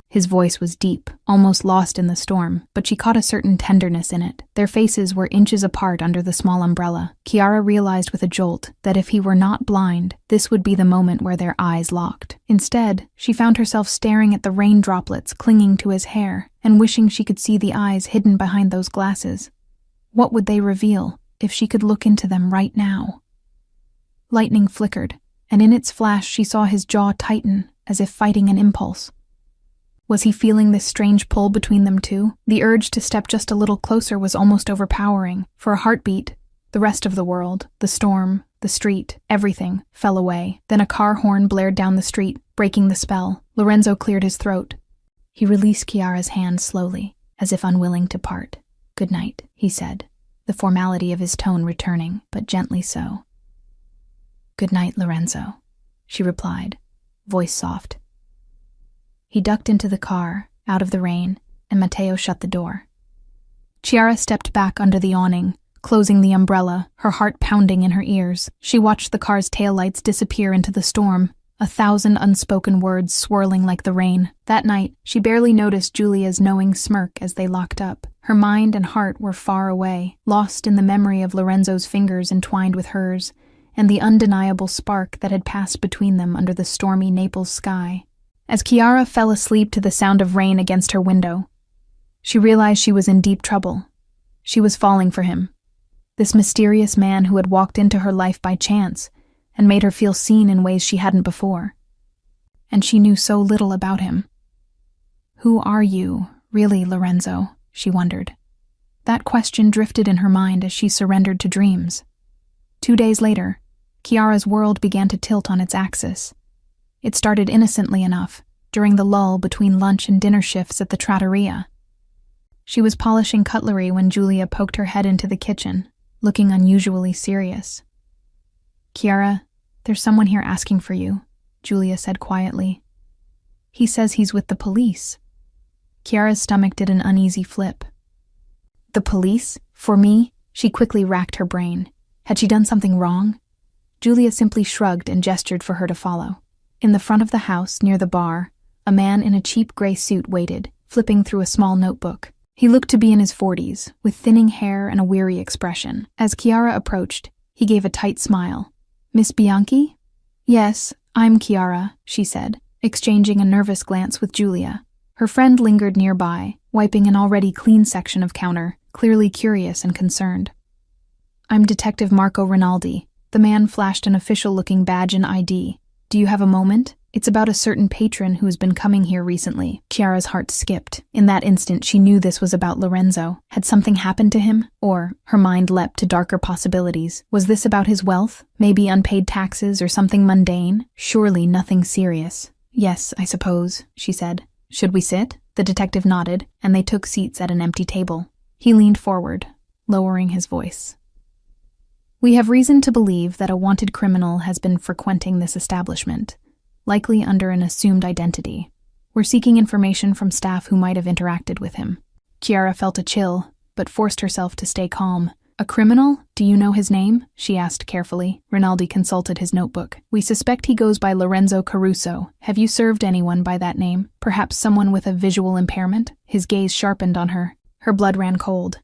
Speaker 1: His voice was deep, almost lost in the storm, but she caught a certain tenderness in it. Their faces were inches apart under the small umbrella. Chiara realized with a jolt that if he were not blind, this would be the moment where their eyes locked. Instead, she found herself staring at the rain droplets clinging to his hair and wishing she could see the eyes hidden behind those glasses. What would they reveal if she could look into them right now? Lightning flickered, and in its flash she saw his jaw tighten, as if fighting an impulse. Was he feeling this strange pull between them two? The urge to step just a little closer was almost overpowering. For a heartbeat, the rest of the world, the storm, the street, everything, fell away. Then a car horn blared down the street, breaking the spell. Lorenzo cleared his throat. He released Chiara's hand slowly, as if unwilling to part. "Good night," he said, the formality of his tone returning, but gently so. "Good night, Lorenzo," she replied, voice soft. He ducked into the car, out of the rain, and Matteo shut the door. Chiara stepped back under the awning, closing the umbrella, her heart pounding in her ears. She watched the car's taillights disappear into the storm, 1,000 unspoken words swirling like the rain. That night, she barely noticed Giulia's knowing smirk as they locked up. Her mind and heart were far away, lost in the memory of Lorenzo's fingers entwined with hers, and the undeniable spark that had passed between them under the stormy Naples sky. As Chiara fell asleep to the sound of rain against her window, she realized she was in deep trouble. She was falling for him, this mysterious man who had walked into her life by chance and made her feel seen in ways she hadn't before. And she knew so little about him. "Who are you, really, Lorenzo?" she wondered. That question drifted in her mind as she surrendered to dreams. 2 days later, Chiara's world began to tilt on its axis. It started innocently enough, during the lull between lunch and dinner shifts at the trattoria. She was polishing cutlery when Giulia poked her head into the kitchen, looking unusually serious. "Chiara, there's someone here asking for you," Giulia said quietly. "He says he's with the police." Chiara's stomach did an uneasy flip. The police? For me? She quickly racked her brain. Had she done something wrong? Giulia simply shrugged and gestured for her to follow. In the front of the house, near the bar, a man in a cheap gray suit waited, flipping through a small notebook. He looked to be in his 40s, with thinning hair and a weary expression. As Chiara approached, he gave a tight smile. "Miss Bianchi?" "Yes, I'm Chiara," she said, exchanging a nervous glance with Giulia. Her friend lingered nearby, wiping an already clean section of counter, clearly curious and concerned. "I'm Detective Marco Rinaldi." The man flashed an official-looking badge and ID. "Do you have a moment? It's about a certain patron who's been coming here recently." Chiara's heart skipped. In that instant, she knew this was about Lorenzo. Had something happened to him? Or, her mind leapt to darker possibilities. Was this about his wealth? Maybe unpaid taxes or something mundane? Surely nothing serious. "Yes, I suppose," she said. "Should we sit?" The detective nodded, and they took seats at an empty table. He leaned forward, lowering his voice. "We have reason to believe that a wanted criminal has been frequenting this establishment, likely under an assumed identity. We're seeking information from staff who might have interacted with him." Chiara felt a chill, but forced herself to stay calm. "A criminal? Do you know his name?" she asked carefully. Rinaldi consulted his notebook. "We suspect he goes by Lorenzo Caruso. Have you served anyone by that name? Perhaps someone with a visual impairment?" His gaze sharpened on her. Her blood ran cold.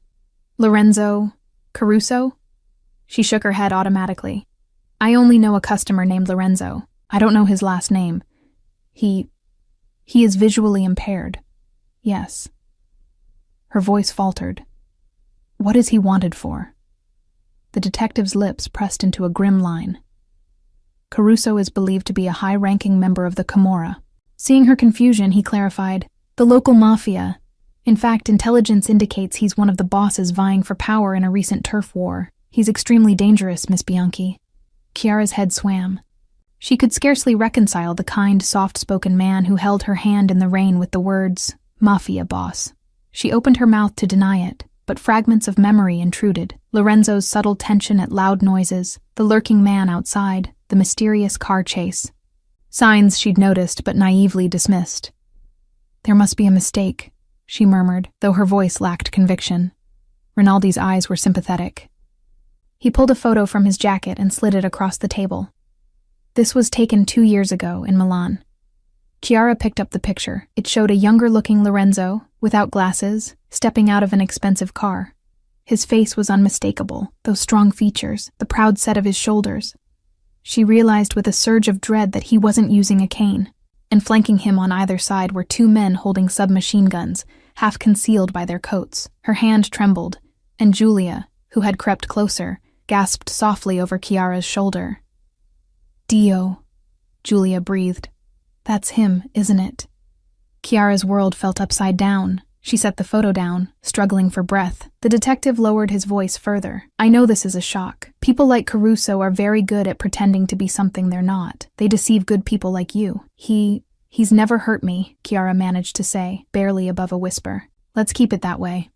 Speaker 1: "Lorenzo Caruso?" She shook her head automatically. "I only know a customer named Lorenzo. I don't know his last name. He is visually impaired." "Yes." Her voice faltered. "What is he wanted for?" The detective's lips pressed into a grim line. "Caruso is believed to be a high-ranking member of the Camorra." Seeing her confusion, he clarified, "The local mafia. In fact, intelligence indicates he's one of the bosses vying for power in a recent turf war. He's extremely dangerous, Miss Bianchi." Chiara's head swam. She could scarcely reconcile the kind, soft-spoken man who held her hand in the rain with the words, "Mafia boss." She opened her mouth to deny it, but fragments of memory intruded. Lorenzo's subtle tension at loud noises, the lurking man outside, the mysterious car chase. Signs she'd noticed but naively dismissed. "There must be a mistake," she murmured, though her voice lacked conviction. Rinaldi's eyes were sympathetic. He pulled a photo from his jacket and slid it across the table. This was taken 2 years ago in Milan. Chiara picked up the picture. It showed a younger-looking Lorenzo, without glasses, stepping out of an expensive car. His face was unmistakable, those strong features, the proud set of his shoulders. She realized with a surge of dread that he wasn't using a cane, and flanking him on either side were 2 men holding submachine guns, half concealed by their coats. Her hand trembled, and Giulia, who had crept closer, gasped softly over Chiara's shoulder. "Dio," Giulia breathed. "That's him, isn't it?" Chiara's world felt upside down. She set the photo down, struggling for breath. The detective lowered his voice further. "I know this is a shock. People like Caruso are very good at pretending to be something they're not. They deceive good people like you. He's never hurt me," Chiara managed to say, barely above a whisper. "Let's keep it that way."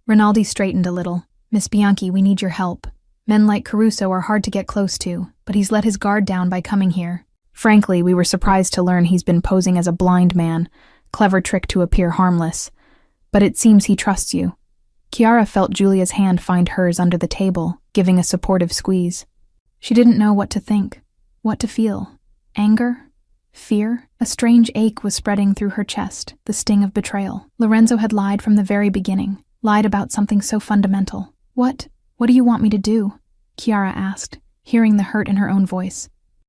Speaker 1: Rinaldi straightened a little. "Miss Bianchi, we need your help. Men like Caruso are hard to get close to, but he's let his guard down by coming here. Frankly, we were surprised to learn he's been posing as a blind man. Clever trick to appear harmless. But it seems he trusts you." Chiara felt Giulia's hand find hers under the table, giving a supportive squeeze. She didn't know what to think, what to feel. Anger? Fear? A strange ache was spreading through her chest, the sting of betrayal. Lorenzo had lied from the very beginning, lied about something so fundamental. What do you want me to do?" Chiara asked, hearing the hurt in her own voice.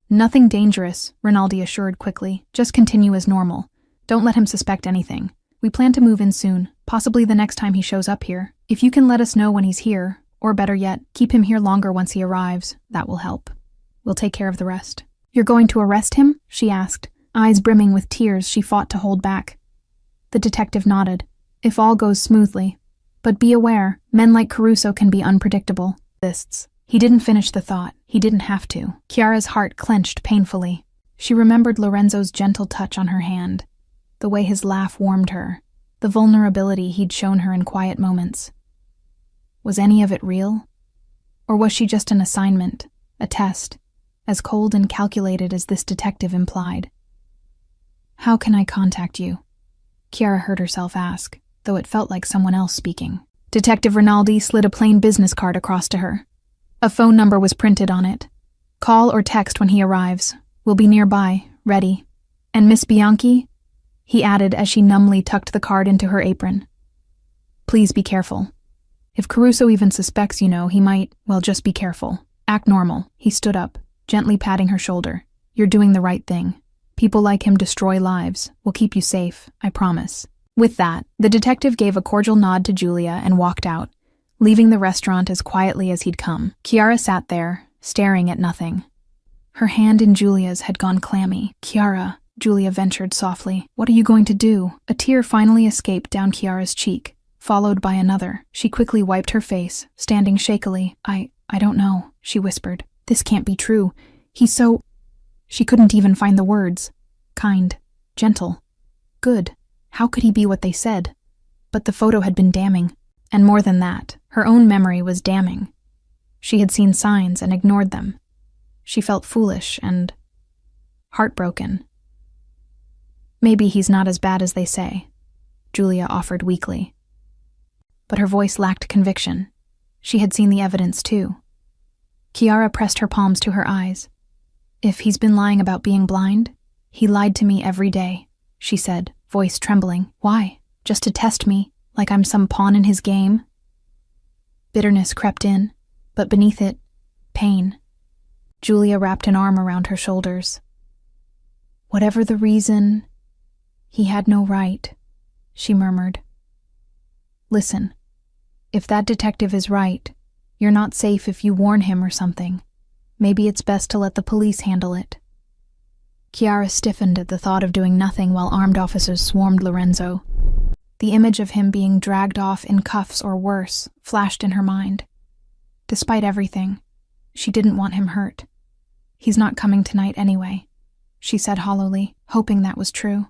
Speaker 1: "Nothing dangerous," Rinaldi assured quickly. "Just continue as normal. Don't let him suspect anything. We plan to move in soon, possibly the next time he shows up here. If you can let us know when he's here, or better yet, keep him here longer once he arrives, that will help. We'll take care of the rest." "You're going to arrest him?" she asked, eyes brimming with tears she fought to hold back. The detective nodded. "If all goes smoothly. But be aware, men like Caruso can be unpredictable." He didn't finish the thought. He didn't have to. Chiara's heart clenched painfully. She remembered Lorenzo's gentle touch on her hand, the way his laugh warmed her, the vulnerability he'd shown her in quiet moments. Was any of it real? Or was she just an assignment, a test, as cold and calculated as this detective implied? "How can I contact you?" Chiara heard herself ask, though it felt like someone else speaking. Detective Rinaldi slid a plain business card across to her. A phone number was printed on it. "Call or text when he arrives. We'll be nearby, ready. And Miss Bianchi?" he added as she numbly tucked the card into her apron. "Please be careful. If Caruso even suspects, he might, well, just be careful. Act normal." He stood up, gently patting her shoulder. "You're doing the right thing. People like him destroy lives. We'll keep you safe, I promise." With that, the detective gave a cordial nod to Giulia and walked out, leaving the restaurant as quietly as he'd come. Chiara sat there, staring at nothing. Her hand in Giulia's had gone clammy. "Chiara," Giulia ventured softly, "what are you going to do?" A tear finally escaped down Chiara's cheek, followed by another. She quickly wiped her face, standing shakily. I don't know," she whispered. "This can't be true. He's so—" She couldn't even find the words. Kind, gentle, good. How could he be what they said? But the photo had been damning. And more than that, her own memory was damning. She had seen signs and ignored them. She felt foolish and heartbroken. "Maybe he's not as bad as they say," Giulia offered weakly. But her voice lacked conviction. She had seen the evidence too. Chiara pressed her palms to her eyes. "If he's been lying about being blind, he lied to me every day," she said, voice trembling. "Why? Just to test me, like I'm some pawn in his game?" Bitterness crept in, but beneath it, pain. Giulia wrapped an arm around her shoulders. "Whatever the reason, he had no right," she murmured. "Listen, if that detective is right, you're not safe if you warn him or something. Maybe it's best to let the police handle it." Chiara stiffened at the thought of doing nothing while armed officers swarmed Lorenzo. The image of him being dragged off in cuffs or worse flashed in her mind. Despite everything, she didn't want him hurt. "He's not coming tonight anyway," she said hollowly, hoping that was true.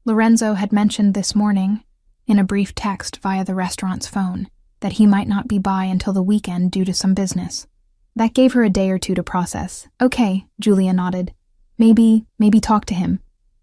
Speaker 1: Lorenzo had mentioned this morning, in a brief text via the restaurant's phone, that he might not be by until the weekend due to some business. That gave her a day or two to process. Okay, Julia nodded. Maybe talk to him.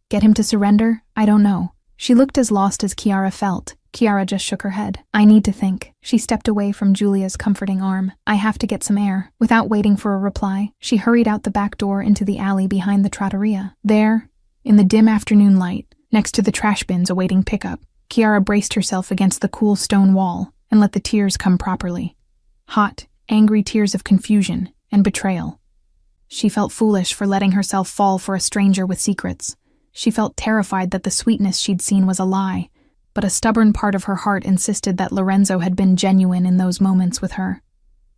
Speaker 1: Get him to surrender? I don't know. She looked as lost as Kiara felt. Kiara just shook her head. I need to think. She stepped away from Julia's comforting arm. I have to get some air. Without waiting for a reply, she hurried out the back door into the alley behind the trattoria. There, in the dim afternoon light, next to the trash bins awaiting pickup, Kiara braced herself against the cool stone wall and let the tears come properly. Hot, angry tears of confusion and betrayal. She felt foolish for letting herself fall for a stranger with secrets. She felt terrified that the sweetness she'd seen was a lie, but a stubborn part of her heart insisted that Lorenzo had been genuine in those moments with her.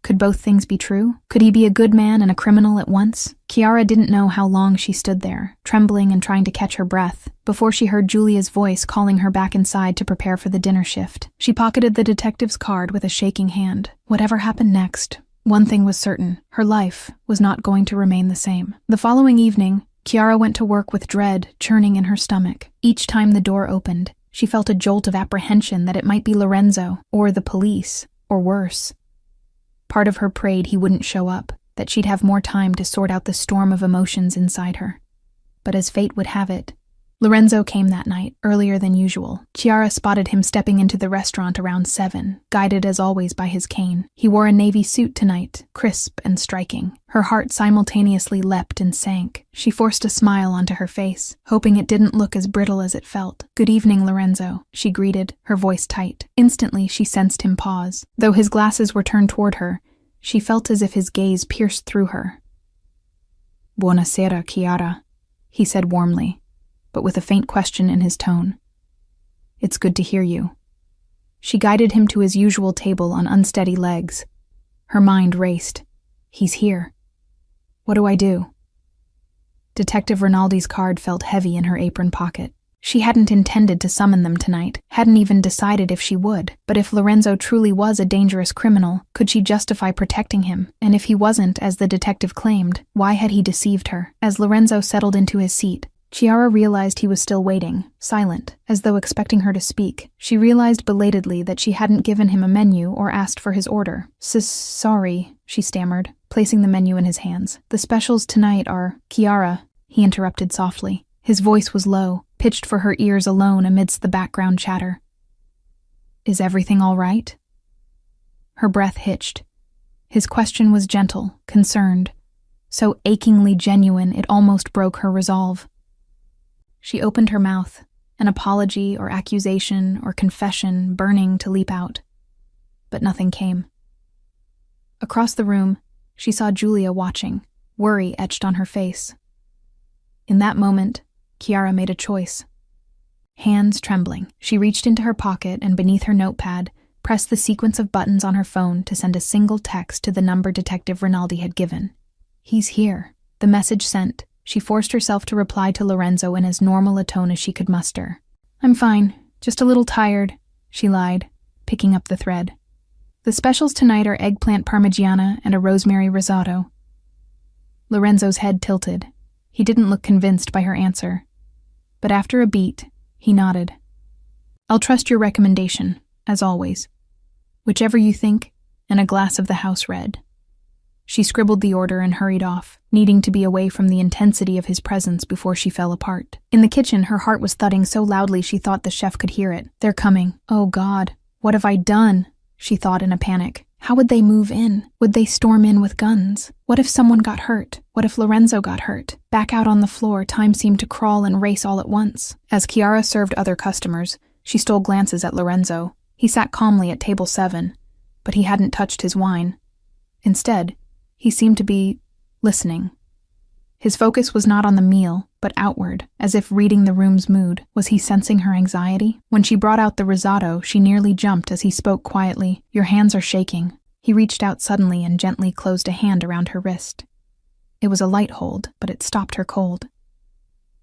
Speaker 1: Could both things be true? Could he be a good man and a criminal at once? Kiara didn't know how long she stood there, trembling and trying to catch her breath, before she heard Julia's voice calling her back inside to prepare for the dinner shift. She pocketed the detective's card with a shaking hand. Whatever happened next, one thing was certain: her life was not going to remain the same. The following evening, Kiara went to work with dread churning in her stomach. Each time the door opened, she felt a jolt of apprehension that it might be Lorenzo, or the police, or worse. Part of her prayed he wouldn't show up, that she'd have more time to sort out the storm of emotions inside her. But as fate would have it, Lorenzo came that night, earlier than usual. Kiara spotted him stepping into the restaurant around 7, guided as always by his cane. He wore a navy suit tonight, crisp and striking. Her heart simultaneously leapt and sank. She forced a smile onto her face, hoping it didn't look as brittle as it felt. Good evening, Lorenzo, she greeted, her voice tight. Instantly, she sensed him pause. Though his glasses were turned toward her, she felt as if his gaze pierced through her. Buonasera, Chiara, he said warmly, but with a faint question in his tone. It's good to hear you. She guided him to his usual table on unsteady legs. Her mind raced. He's here. What do I do? Detective Rinaldi's card felt heavy in her apron pocket. She hadn't intended to summon them tonight, hadn't even decided if she would. But if Lorenzo truly was a dangerous criminal, could she justify protecting him? And if he wasn't, as the detective claimed, why had he deceived her? As Lorenzo settled into his seat, Chiara realized he was still waiting, silent, as though expecting her to speak. She realized belatedly that she hadn't given him a menu or asked for his order. Sorry, she stammered, placing the menu in his hands. The specials tonight are... Chiara, he interrupted softly. His voice was low, pitched for her ears alone amidst the background chatter. Is everything all right? Her breath hitched. His question was gentle, concerned, so achingly genuine it almost broke her resolve. She opened her mouth, an apology or accusation or confession burning to leap out. But nothing came. Across the room, she saw Julia watching, worry etched on her face. In that moment, Chiara made a choice. Hands trembling, she reached into her pocket and beneath her notepad, pressed the sequence of buttons on her phone to send a single text to the number Detective Rinaldi had given. He's here. The message sent, she forced herself to reply to Lorenzo in as normal a tone as she could muster. I'm fine, just a little tired, she lied, picking up the thread. The specials tonight are eggplant parmigiana and a rosemary risotto. Lorenzo's head tilted. He didn't look convinced by her answer. But after a beat, he nodded. I'll trust your recommendation, as always. Whichever you think, and a glass of the house red. She scribbled the order and hurried off, needing to be away from the intensity of his presence before she fell apart. In the kitchen, her heart was thudding so loudly she thought the chef could hear it. They're coming. Oh God, what have I done? She thought in a panic. How would they move in? Would they storm in with guns? What if someone got hurt? What if Lorenzo got hurt? Back out on the floor, time seemed to crawl and race all at once. As Chiara served other customers, she stole glances at Lorenzo. He sat calmly at table 7, but he hadn't touched his wine. Instead, he seemed to be listening. His focus was not on the meal, but outward, as if reading the room's mood. Was he sensing her anxiety? When she brought out the risotto, she nearly jumped as he spoke quietly. Your hands are shaking. He reached out suddenly and gently closed a hand around her wrist. It was a light hold, but it stopped her cold.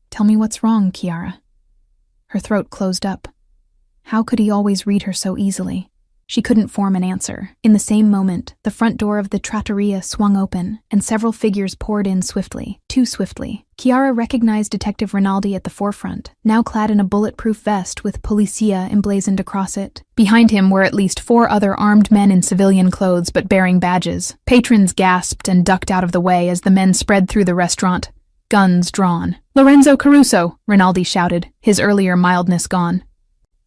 Speaker 1: Tell me what's wrong, Chiara. Her throat closed up. How could he always read her so easily? She couldn't form an answer. In the same moment, the front door of the trattoria swung open, and several figures poured in swiftly, too swiftly. Chiara recognized Detective Rinaldi at the forefront, now clad in a bulletproof vest with Polizia emblazoned across it. Behind him were at least 4 other armed men in civilian clothes but bearing badges. Patrons gasped and ducked out of the way as the men spread through the restaurant, guns drawn. "Lorenzo Caruso!" Rinaldi shouted, his earlier mildness gone,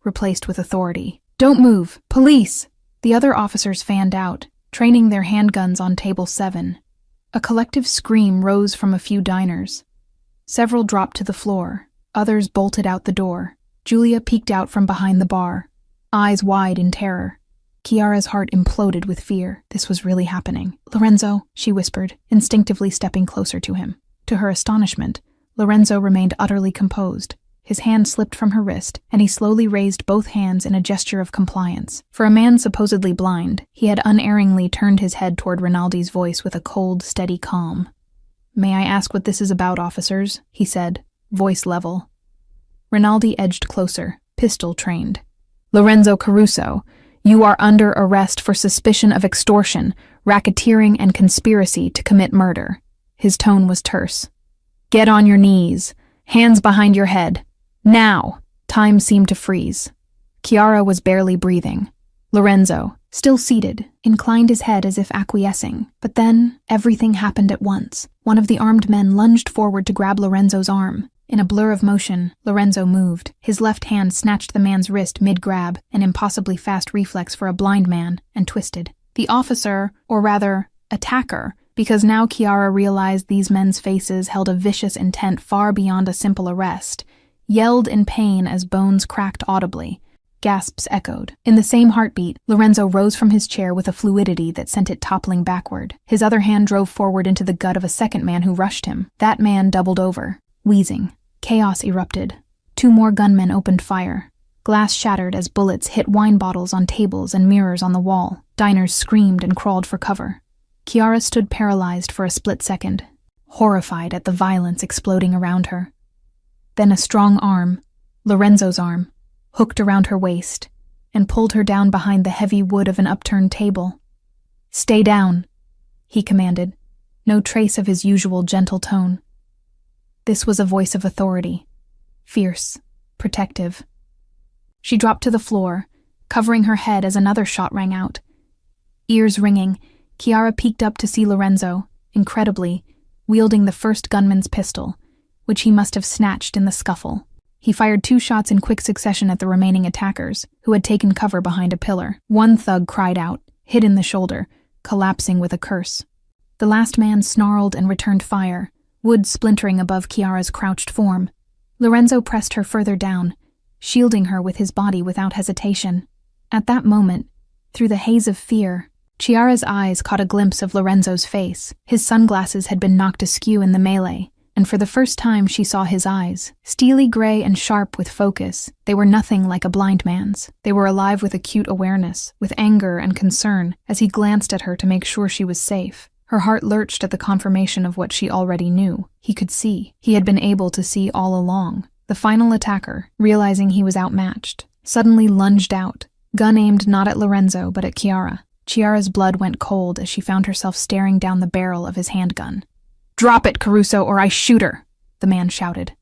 Speaker 1: replaced with authority. "Don't move! Police!" The other officers fanned out, training their handguns on table 7. A collective scream rose from a few diners. Several dropped to the floor. Others bolted out the door. Julia peeked out from behind the bar, eyes wide in terror. Chiara's heart imploded with fear. This was really happening. "Lorenzo," she whispered, instinctively stepping closer to him. To her astonishment, Lorenzo remained utterly composed. His hand slipped from her wrist, and he slowly raised both hands in a gesture of compliance. For a man supposedly blind, he had unerringly turned his head toward Rinaldi's voice with a cold, steady calm. "May I ask what this is about, officers?" he said, voice level. Rinaldi edged closer, pistol trained. "Lorenzo Caruso, you are under arrest for suspicion of extortion, racketeering, and conspiracy to commit murder." His tone was terse. "Get on your knees. Hands behind your head. Now!" Time seemed to freeze. Chiara was barely breathing. Lorenzo, still seated, inclined his head as if acquiescing. But then, everything happened at once. One of the armed men lunged forward to grab Lorenzo's arm. In a blur of motion, Lorenzo moved. His left hand snatched the man's wrist mid-grab, an impossibly fast reflex for a blind man, and twisted. The officer, or rather, attacker, because now Chiara realized these men's faces held a vicious intent far beyond a simple arrest, yelled in pain as bones cracked audibly. Gasps echoed. In the same heartbeat, Lorenzo rose from his chair with a fluidity that sent it toppling backward. His other hand drove forward into the gut of a second man who rushed him. That man doubled over, wheezing. Chaos erupted. 2 more gunmen opened fire. Glass shattered as bullets hit wine bottles on tables and mirrors on the wall. Diners screamed and crawled for cover. Chiara stood paralyzed for a split second, horrified at the violence exploding around her. Then a strong arm, Lorenzo's arm, hooked around her waist and pulled her down behind the heavy wood of an upturned table. "Stay down," he commanded, no trace of his usual gentle tone. This was a voice of authority, fierce, protective. She dropped to the floor, covering her head as another shot rang out. Ears ringing, Chiara peeked up to see Lorenzo, incredibly, wielding the first gunman's pistol, which he must have snatched in the scuffle. He fired 2 shots in quick succession at the remaining attackers, who had taken cover behind a pillar. One thug cried out, hit in the shoulder, collapsing with a curse. The last man snarled and returned fire, wood splintering above Chiara's crouched form. Lorenzo pressed her further down, shielding her with his body without hesitation. At that moment, through the haze of fear, Chiara's eyes caught a glimpse of Lorenzo's face. His sunglasses had been knocked askew in the melee, and for the first time she saw his eyes. Steely gray and sharp with focus, they were nothing like a blind man's. They were alive with acute awareness, with anger and concern, as he glanced at her to make sure she was safe. Her heart lurched at the confirmation of what she already knew. He could see. He had been able to see all along. The final attacker, realizing he was outmatched, suddenly lunged out, gun aimed not at Lorenzo but at Chiara. Chiara's blood went cold as she found herself staring down the barrel of his handgun. "Drop it, Caruso, or I shoot her!" the man shouted.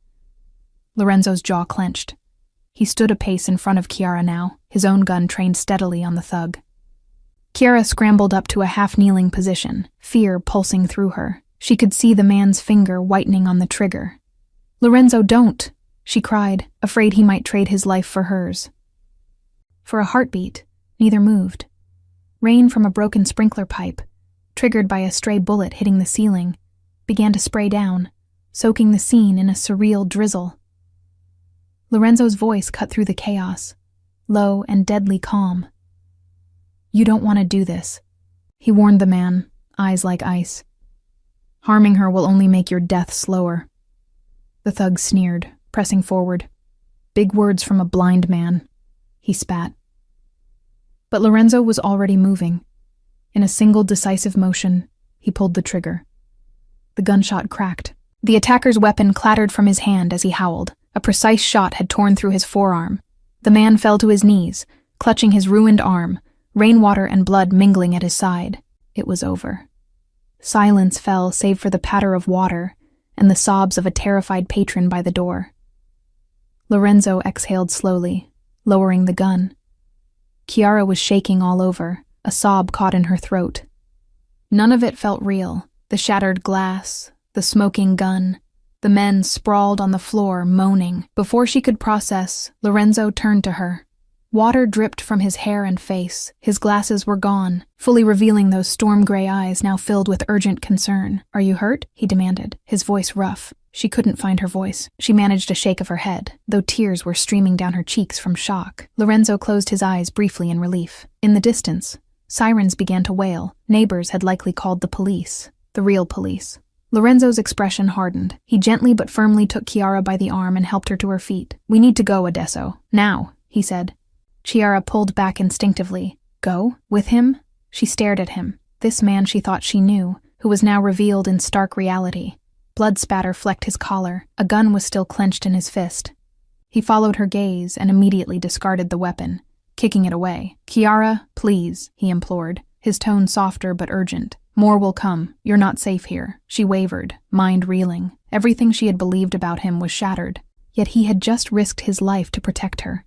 Speaker 1: Lorenzo's jaw clenched. He stood a pace in front of Chiara now, his own gun trained steadily on the thug. Chiara scrambled up to a half-kneeling position, fear pulsing through her. She could see the man's finger whitening on the trigger. "Lorenzo, don't!" she cried, afraid he might trade his life for hers. For a heartbeat, neither moved. Rain from a broken sprinkler pipe, triggered by a stray bullet hitting the ceiling, began to spray down, soaking the scene in a surreal drizzle. Lorenzo's voice cut through the chaos, low and deadly calm. "You don't want to do this," he warned the man, eyes like ice. "Harming her will only make your death slower." The thug sneered, pressing forward. "Big words from a blind man," he spat. But Lorenzo was already moving. In a single decisive motion, he pulled the trigger. The gunshot cracked. The attacker's weapon clattered from his hand as he howled. A precise shot had torn through his forearm. The man fell to his knees, clutching his ruined arm, rainwater and blood mingling at his side. It was over. Silence fell save for the patter of water and the sobs of a terrified patron by the door. Lorenzo exhaled slowly, lowering the gun. Chiara was shaking all over, a sob caught in her throat. None of it felt real. The shattered glass, the smoking gun, the men sprawled on the floor, moaning. Before she could process, Lorenzo turned to her. Water dripped from his hair and face. His glasses were gone, fully revealing those storm-gray eyes now filled with urgent concern. "Are you hurt?" he demanded, his voice rough. She couldn't find her voice. She managed a shake of her head, though tears were streaming down her cheeks from shock. Lorenzo closed his eyes briefly in relief. In the distance, sirens began to wail. Neighbors had likely called the police. The real police. Lorenzo's expression hardened. He gently but firmly took Chiara by the arm and helped her to her feet. "We need to go, Adesso. Now," he said. Chiara pulled back instinctively. Go? With him? She stared at him. This man she thought she knew, who was now revealed in stark reality. Blood spatter flecked his collar. A gun was still clenched in his fist. He followed her gaze and immediately discarded the weapon, kicking it away. "Chiara, please," he implored, his tone softer but urgent. "More will come. You're not safe here." She wavered, mind reeling. Everything she had believed about him was shattered, yet he had just risked his life to protect her.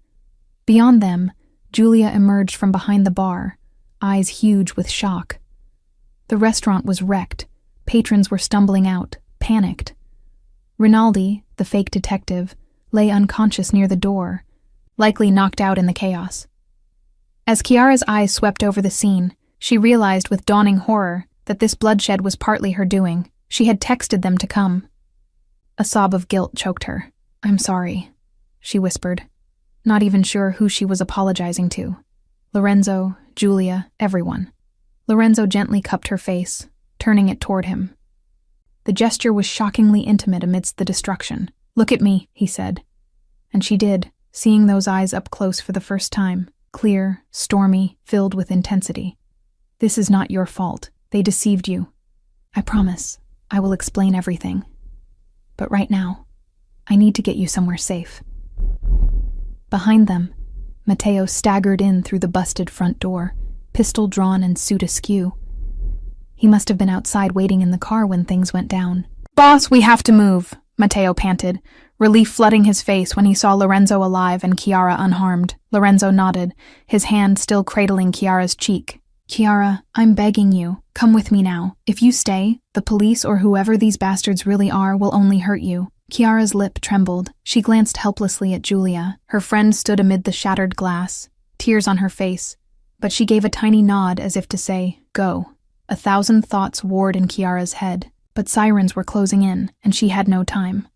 Speaker 1: Beyond them, Giulia emerged from behind the bar, eyes huge with shock. The restaurant was wrecked. Patrons were stumbling out, panicked. Rinaldi, the fake detective, lay unconscious near the door, likely knocked out in the chaos. As Chiara's eyes swept over the scene, she realized with dawning horror that this bloodshed was partly her doing. She had texted them to come. A sob of guilt choked her. "I'm sorry," she whispered, not even sure who she was apologizing to. Lorenzo, Giulia, everyone. Lorenzo gently cupped her face, turning it toward him. The gesture was shockingly intimate amidst the destruction. "Look at me," he said. And she did, seeing those eyes up close for the first time, clear, stormy, filled with intensity. "This is not your fault. They deceived you. I promise, I will explain everything. But right now, I need to get you somewhere safe." Behind them, Matteo staggered in through the busted front door, pistol drawn and suit askew. He must have been outside waiting in the car when things went down. "Boss, we have to move," Matteo panted, relief flooding his face when he saw Lorenzo alive and Chiara unharmed. Lorenzo nodded, his hand still cradling Chiara's cheek. "Chiara, I'm begging you, come with me now. If you stay, the police or whoever these bastards really are will only hurt you." Chiara's lip trembled. She glanced helplessly at Giulia. Her friend stood amid the shattered glass, tears on her face, but she gave a tiny nod as if to say, "Go." 1,000 thoughts warred in Chiara's head, but sirens were closing in, and she had no time.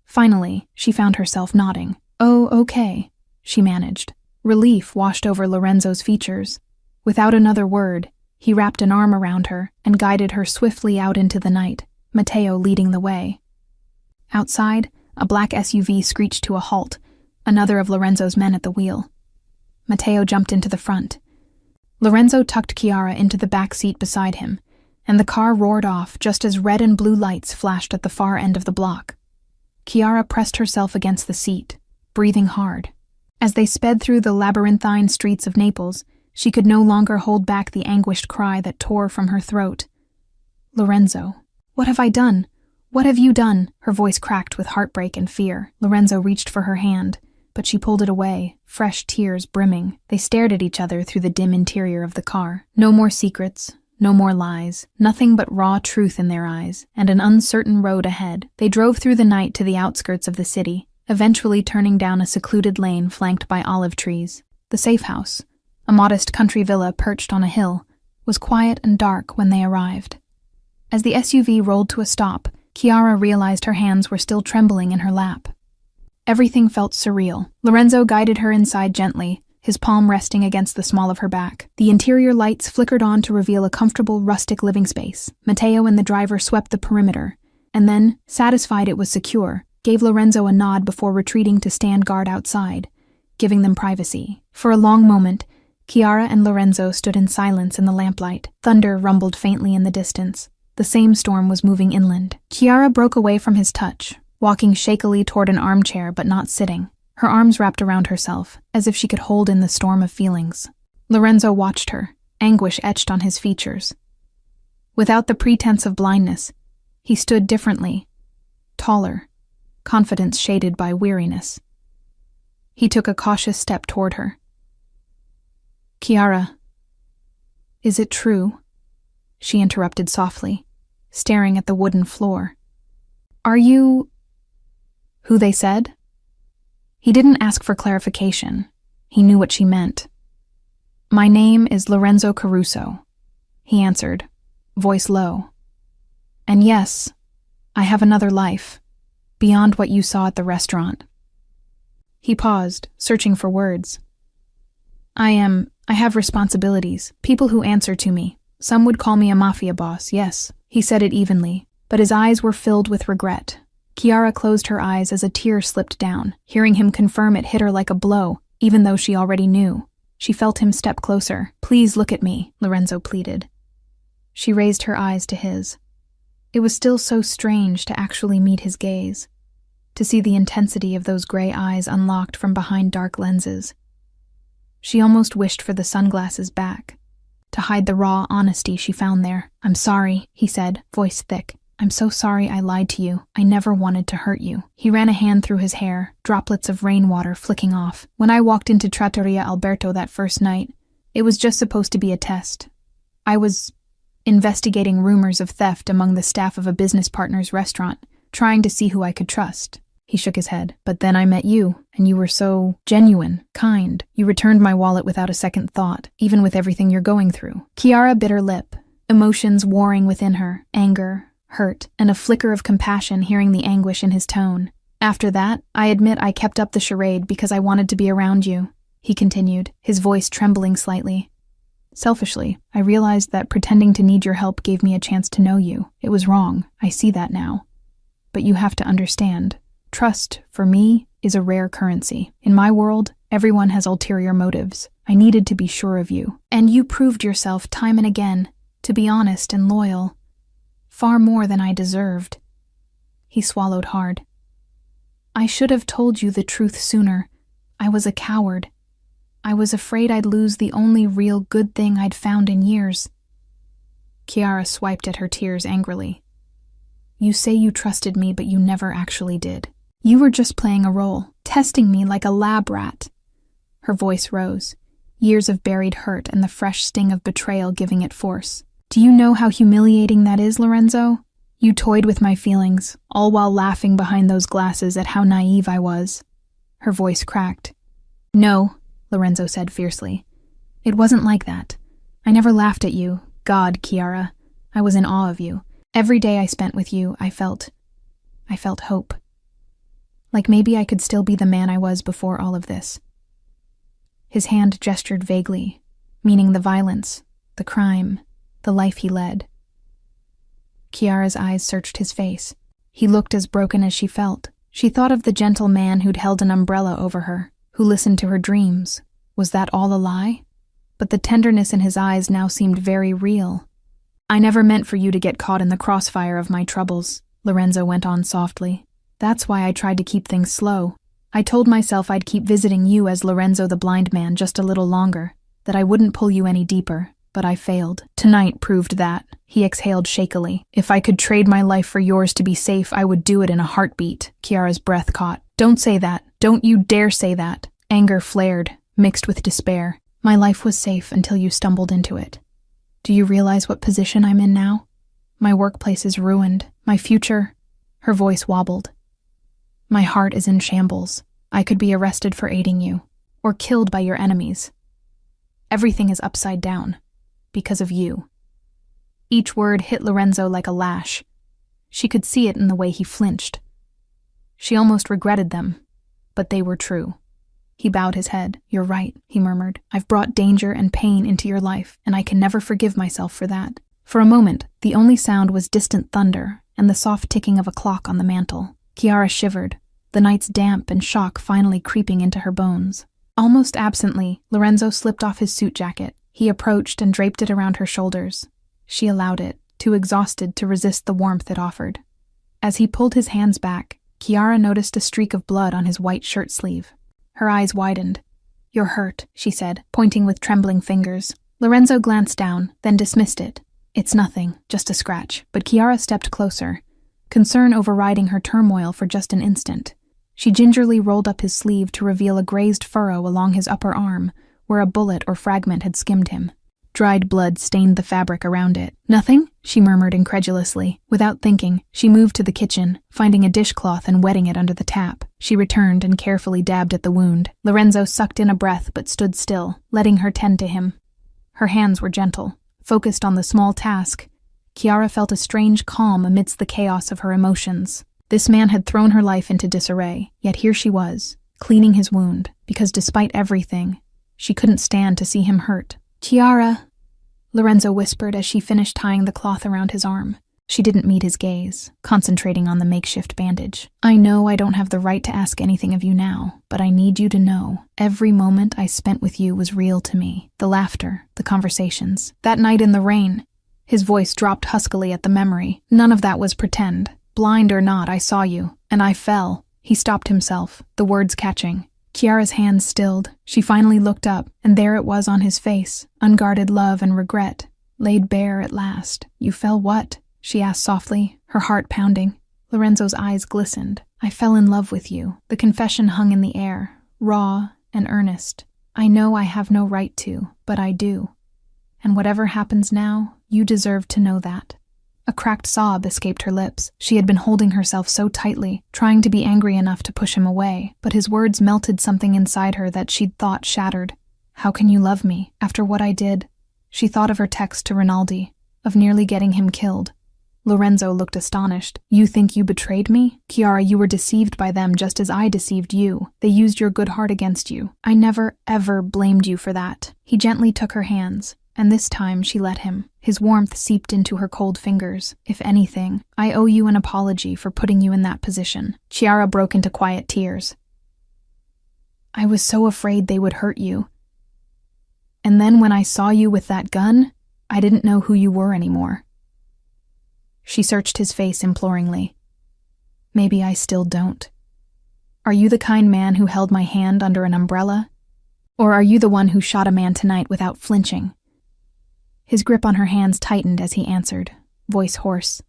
Speaker 1: Finally, she found herself nodding. "Oh, okay," she managed. Relief washed over Lorenzo's features. Without another word, he wrapped an arm around her and guided her swiftly out into the night, Matteo leading the way. Outside, a black SUV screeched to a halt, another of Lorenzo's men at the wheel. Matteo jumped into the front. Lorenzo tucked Chiara into the back seat beside him, and the car roared off just as red and blue lights flashed at the far end of the block. Chiara pressed herself against the seat, breathing hard. As they sped through the labyrinthine streets of Naples, she could no longer hold back the anguished cry that tore from her throat. "Lorenzo, what have I done? What have you done?" Her voice cracked with heartbreak and fear. Lorenzo reached for her hand, but she pulled it away, fresh tears brimming. They stared at each other through the dim interior of the car. No more secrets, no more lies, nothing but raw truth in their eyes, and an uncertain road ahead. They drove through the night to the outskirts of the city, eventually turning down a secluded lane flanked by olive trees. The safe house, a modest country villa perched on a hill, was quiet and dark when they arrived. As the SUV rolled to a stop, Chiara realized her hands were still trembling in her lap. Everything felt surreal. Lorenzo guided her inside gently, his palm resting against the small of her back. The interior lights flickered on to reveal a comfortable, rustic living space. Matteo and the driver swept the perimeter, and then, satisfied it was secure, gave Lorenzo a nod before retreating to stand guard outside, giving them privacy. For a long moment, Chiara and Lorenzo stood in silence in the lamplight. Thunder rumbled faintly in the distance. The same storm was moving inland. Chiara broke away from his touch, walking shakily toward an armchair but not sitting, her arms wrapped around herself, as if she could hold in the storm of feelings. Lorenzo watched her, anguish etched on his features. Without the pretense of blindness, he stood differently, taller, confidence shaded by weariness. He took a cautious step toward her. "Chiara, is it true?" she interrupted softly, staring at the wooden floor. "Are you who they said?" He didn't ask for clarification. He knew what she meant. "My name is Lorenzo Caruso," he answered, voice low. "And yes, I have another life, beyond what you saw at the restaurant." He paused, searching for words. I have responsibilities, people who answer to me. Some would call me a mafia boss, yes." He said it evenly, but his eyes were filled with regret. Chiara closed her eyes as a tear slipped down. Hearing him confirm it hit her like a blow, even though she already knew. She felt him step closer. "Please look at me," Lorenzo pleaded. She raised her eyes to his. It was still so strange to actually meet his gaze, to see the intensity of those gray eyes unlocked from behind dark lenses. She almost wished for the sunglasses back, to hide the raw honesty she found there. "I'm sorry," he said, voice thick. "I'm so sorry I lied to you. I never wanted to hurt you." He ran a hand through his hair, droplets of rainwater flicking off. "When I walked into Trattoria Alberto that first night, it was just supposed to be a test. I was investigating rumors of theft among the staff of a business partner's restaurant, trying to see who I could trust." He shook his head. "But then I met you, and you were so genuine, kind. You returned my wallet without a second thought, even with everything you're going through." Chiara bit her lip, emotions warring within her, anger, hurt, and a flicker of compassion hearing the anguish in his tone. "After that, I admit I kept up the charade because I wanted to be around you," he continued, his voice trembling slightly. "Selfishly, I realized that pretending to need your help gave me a chance to know you. It was wrong. I see that now. But you have to understand. Trust, for me, is a rare currency. In my world, everyone has ulterior motives. I needed to be sure of you. And you proved yourself time and again to be honest and loyal. Far more than I deserved." He swallowed hard. "I should have told you the truth sooner. I was a coward. I was afraid I'd lose the only real good thing I'd found in years." Chiara swiped at her tears angrily. "You say you trusted me, but you never actually did. You were just playing a role, testing me like a lab rat." Her voice rose, years of buried hurt and the fresh sting of betrayal giving it force. "Do you know how humiliating that is, Lorenzo? You toyed with my feelings, all while laughing behind those glasses at how naive I was." Her voice cracked. "No," Lorenzo said fiercely. "It wasn't like that. I never laughed at you. God, Chiara, I was in awe of you. Every day I spent with you, I felt hope. Like maybe I could still be the man I was before all of this." His hand gestured vaguely, meaning the violence, the crime, the life he led. Chiara's eyes searched his face. He looked as broken as she felt. She thought of the gentle man who'd held an umbrella over her, who listened to her dreams. Was that all a lie? But the tenderness in his eyes now seemed very real. "I never meant for you to get caught in the crossfire of my troubles," Lorenzo went on softly. "That's why I tried to keep things slow. I told myself I'd keep visiting you as Lorenzo the blind man just a little longer, that I wouldn't pull you any deeper, but I failed. Tonight proved that." He exhaled shakily. "If I could trade my life for yours to be safe, I would do it in a heartbeat." Chiara's breath caught. "Don't say that. Don't you dare say that." Anger flared, mixed with despair. "My life was safe until you stumbled into it. Do you realize what position I'm in now? My workplace is ruined. My future..." Her voice wobbled. "My heart is in shambles. I could be arrested for aiding you, or killed by your enemies. Everything is upside down, because of you." Each word hit Lorenzo like a lash. She could see it in the way he flinched. She almost regretted them, but they were true. He bowed his head. "You're right," he murmured. "I've brought danger and pain into your life, and I can never forgive myself for that." For a moment, the only sound was distant thunder and the soft ticking of a clock on the mantel. Chiara shivered, the night's damp and shock finally creeping into her bones. Almost absently, Lorenzo slipped off his suit jacket. He approached and draped it around her shoulders. She allowed it, too exhausted to resist the warmth it offered. As he pulled his hands back, Chiara noticed a streak of blood on his white shirt sleeve. Her eyes widened. "You're hurt," she said, pointing with trembling fingers. Lorenzo glanced down, then dismissed it. "It's nothing, just a scratch." But Chiara stepped closer, concern overriding her turmoil for just an instant. She gingerly rolled up his sleeve to reveal a grazed furrow along his upper arm, where a bullet or fragment had skimmed him. Dried blood stained the fabric around it. "Nothing?" she murmured incredulously. Without thinking, she moved to the kitchen, finding a dishcloth and wetting it under the tap. She returned and carefully dabbed at the wound. Lorenzo sucked in a breath but stood still, letting her tend to him. Her hands were gentle, focused on the small task. Chiara felt a strange calm amidst the chaos of her emotions. This man had thrown her life into disarray, yet here she was, cleaning his wound, because despite everything, she couldn't stand to see him hurt. "Chiara," Lorenzo whispered as she finished tying the cloth around his arm. She didn't meet his gaze, concentrating on the makeshift bandage. "I know I don't have the right to ask anything of you now, but I need you to know, every moment I spent with you was real to me. The laughter, the conversations. That night in the rain." His voice dropped huskily at the memory. "None of that was pretend. Blind or not, I saw you, and I fell." He stopped himself, the words catching. Chiara's hands stilled. She finally looked up, and there it was on his face, unguarded love and regret, laid bare at last. "You fell what?" she asked softly, her heart pounding. Lorenzo's eyes glistened. "I fell in love with you." The confession hung in the air, raw and earnest. "I know I have no right to, but I do. And whatever happens now, you deserve to know that." A cracked sob escaped her lips. She had been holding herself so tightly, trying to be angry enough to push him away, but his words melted something inside her that she'd thought shattered. "How can you love me, after what I did?" She thought of her text to Rinaldi, of nearly getting him killed. Lorenzo looked astonished. "You think you betrayed me? Chiara, you were deceived by them just as I deceived you. They used your good heart against you. I never, ever blamed you for that." He gently took her hands, and this time she let him. His warmth seeped into her cold fingers. "If anything, I owe you an apology for putting you in that position." Chiara broke into quiet tears. "I was so afraid they would hurt you. And then when I saw you with that gun, I didn't know who you were anymore." She searched his face imploringly. "Maybe I still don't. Are you the kind man who held my hand under an umbrella? Or are you the one who shot a man tonight without flinching?" His grip on her hands tightened as he answered, voice hoarse.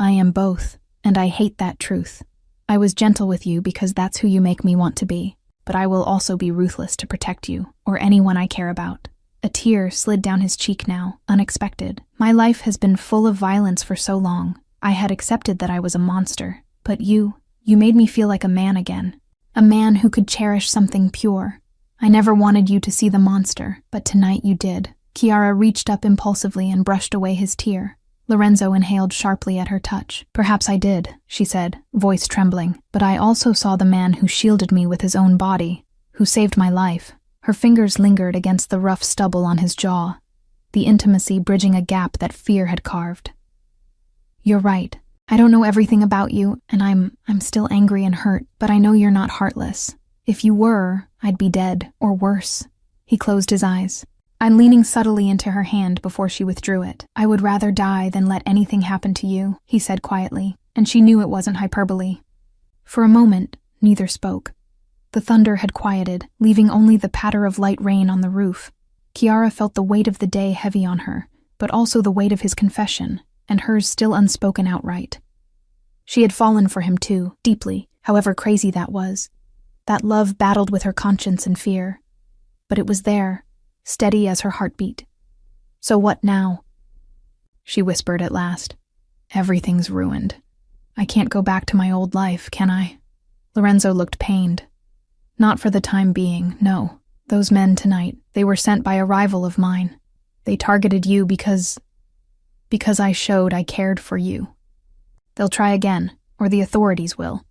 Speaker 1: "I am both, and I hate that truth. I was gentle with you because that's who you make me want to be, but I will also be ruthless to protect you, or anyone I care about." A tear slid down his cheek now, unexpected. "My life has been full of violence for so long. I had accepted that I was a monster, but you made me feel like a man again. A man who could cherish something pure. I never wanted you to see the monster, but tonight you did." Chiara reached up impulsively and brushed away his tear. Lorenzo inhaled sharply at her touch. "Perhaps I did," she said, voice trembling, "but I also saw the man who shielded me with his own body, who saved my life." Her fingers lingered against the rough stubble on his jaw, the intimacy bridging a gap that fear had carved. "You're right. I don't know everything about you, and I'm still angry and hurt, but I know you're not heartless. If you were, I'd be dead, or worse." He closed his eyes. I'm leaning subtly into her hand before she withdrew it. "I would rather die than let anything happen to you," he said quietly, and she knew it wasn't hyperbole. For a moment, neither spoke. The thunder had quieted, leaving only the patter of light rain on the roof. Chiara felt the weight of the day heavy on her, but also the weight of his confession, and hers still unspoken outright. She had fallen for him too, deeply, however crazy that was. That love battled with her conscience and fear. But it was there, steady as her heartbeat. "So what now?" she whispered at last. "Everything's ruined. I can't go back to my old life, can I?" Lorenzo looked pained. "Not for the time being, no. Those men tonight, they were sent by a rival of mine. They targeted you because I showed I cared for you. They'll try again, or the authorities will.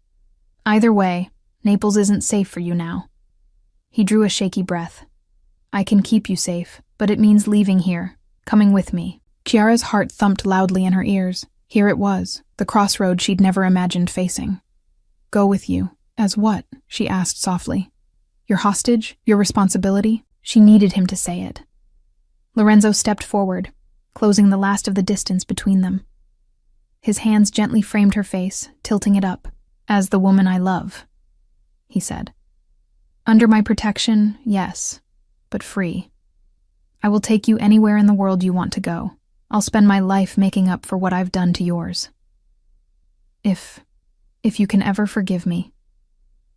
Speaker 1: Either way, Naples isn't safe for you now." He drew a shaky breath. "I can keep you safe, but it means leaving here, coming with me." Chiara's heart thumped loudly in her ears. Here it was, the crossroad she'd never imagined facing. "Go with you. As what?" she asked softly. "Your hostage? Your responsibility?" She needed him to say it. Lorenzo stepped forward, closing the last of the distance between them. His hands gently framed her face, tilting it up. "As the woman I love," he said. Under my protection, yes, but free. I will take you anywhere in the world you want to go. I'll spend my life making up for what I've done to yours. If you can ever forgive me.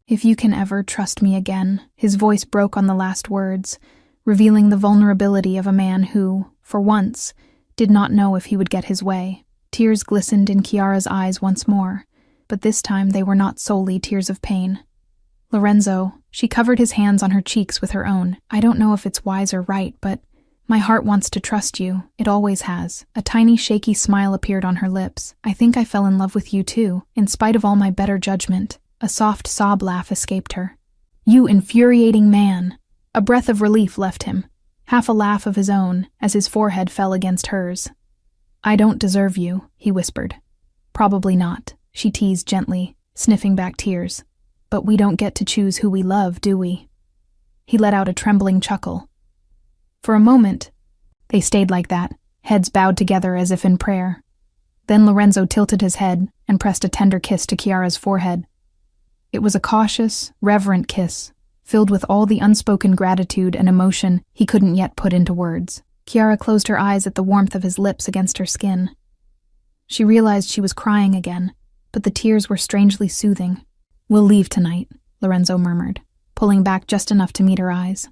Speaker 1: If you can ever trust me again. His voice broke on the last words, revealing the vulnerability of a man who, for once, did not know if he would get his way. Tears glistened in Chiara's eyes once more, but this time they were not solely tears of pain. Lorenzo, she covered his hands on her cheeks with her own. I don't know if it's wise or right, but my heart wants to trust you. It always has. A tiny shaky smile appeared on her lips. I think I fell in love with you too, in spite of all my better judgment. A soft sob laugh escaped her. You infuriating man! A breath of relief left him, half a laugh of his own, as his forehead fell against hers. I don't deserve you, he whispered. Probably not, she teased gently, sniffing back tears. But we don't get to choose who we love, do we? He let out a trembling chuckle. For a moment, they stayed like that, heads bowed together as if in prayer. Then Lorenzo tilted his head and pressed a tender kiss to Chiara's forehead. It was a cautious, reverent kiss, filled with all the unspoken gratitude and emotion he couldn't yet put into words. Chiara closed her eyes at the warmth of his lips against her skin. She realized she was crying again, but the tears were strangely soothing. We'll leave tonight, Lorenzo murmured, pulling back just enough to meet her eyes.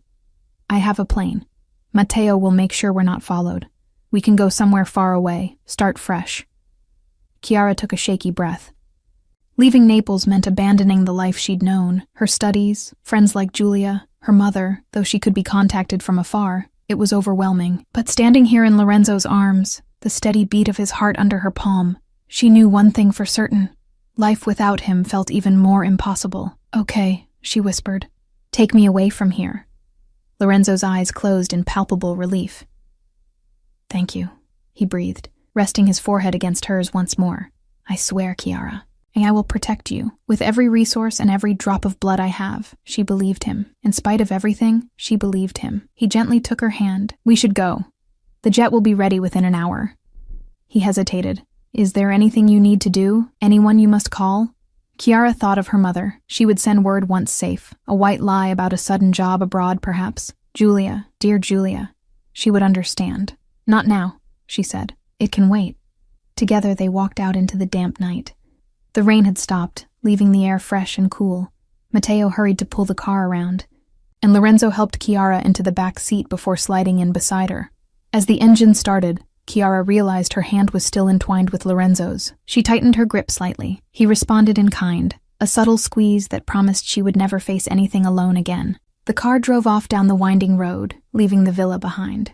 Speaker 1: I have a plane. Matteo will make sure we're not followed. We can go somewhere far away, start fresh. Chiara took a shaky breath. Leaving Naples meant abandoning the life she'd known, her studies, friends like Julia, her mother, though she could be contacted from afar. It was overwhelming. But standing here in Lorenzo's arms, the steady beat of his heart under her palm, she knew one thing for certain. Life without him felt even more impossible. Okay, she whispered. Take me away from here. Lorenzo's eyes closed in palpable relief. Thank you, he breathed, resting his forehead against hers once more. I swear, Chiara, and I will protect you. With every resource and every drop of blood I have. She believed him. In spite of everything, she believed him. He gently took her hand. We should go. The jet will be ready within an hour. He hesitated. Is there anything you need to do? Anyone you must call? Chiara thought of her mother. She would send word once safe. A white lie about a sudden job abroad, perhaps. Julia, dear Julia. She would understand. Not now, she said. It can wait. Together they walked out into the damp night. The rain had stopped, leaving the air fresh and cool. Matteo hurried to pull the car around, and Lorenzo helped Chiara into the back seat before sliding in beside her. As the engine started, Chiara realized her hand was still entwined with Lorenzo's. She tightened her grip slightly. He responded in kind, a subtle squeeze that promised she would never face anything alone again. The car drove off down the winding road, leaving the villa behind.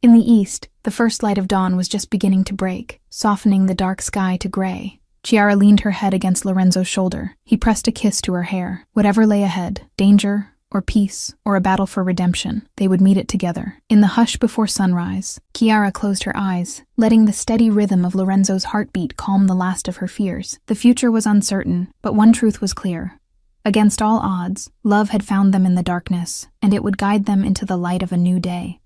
Speaker 1: In the east, the first light of dawn was just beginning to break, softening the dark sky to gray. Chiara leaned her head against Lorenzo's shoulder. He pressed a kiss to her hair. Whatever lay ahead, danger, or peace, or a battle for redemption, they would meet it together. In the hush before sunrise, Chiara closed her eyes, letting the steady rhythm of Lorenzo's heartbeat calm the last of her fears. The future was uncertain, but one truth was clear. Against all odds, love had found them in the darkness, and it would guide them into the light of a new day.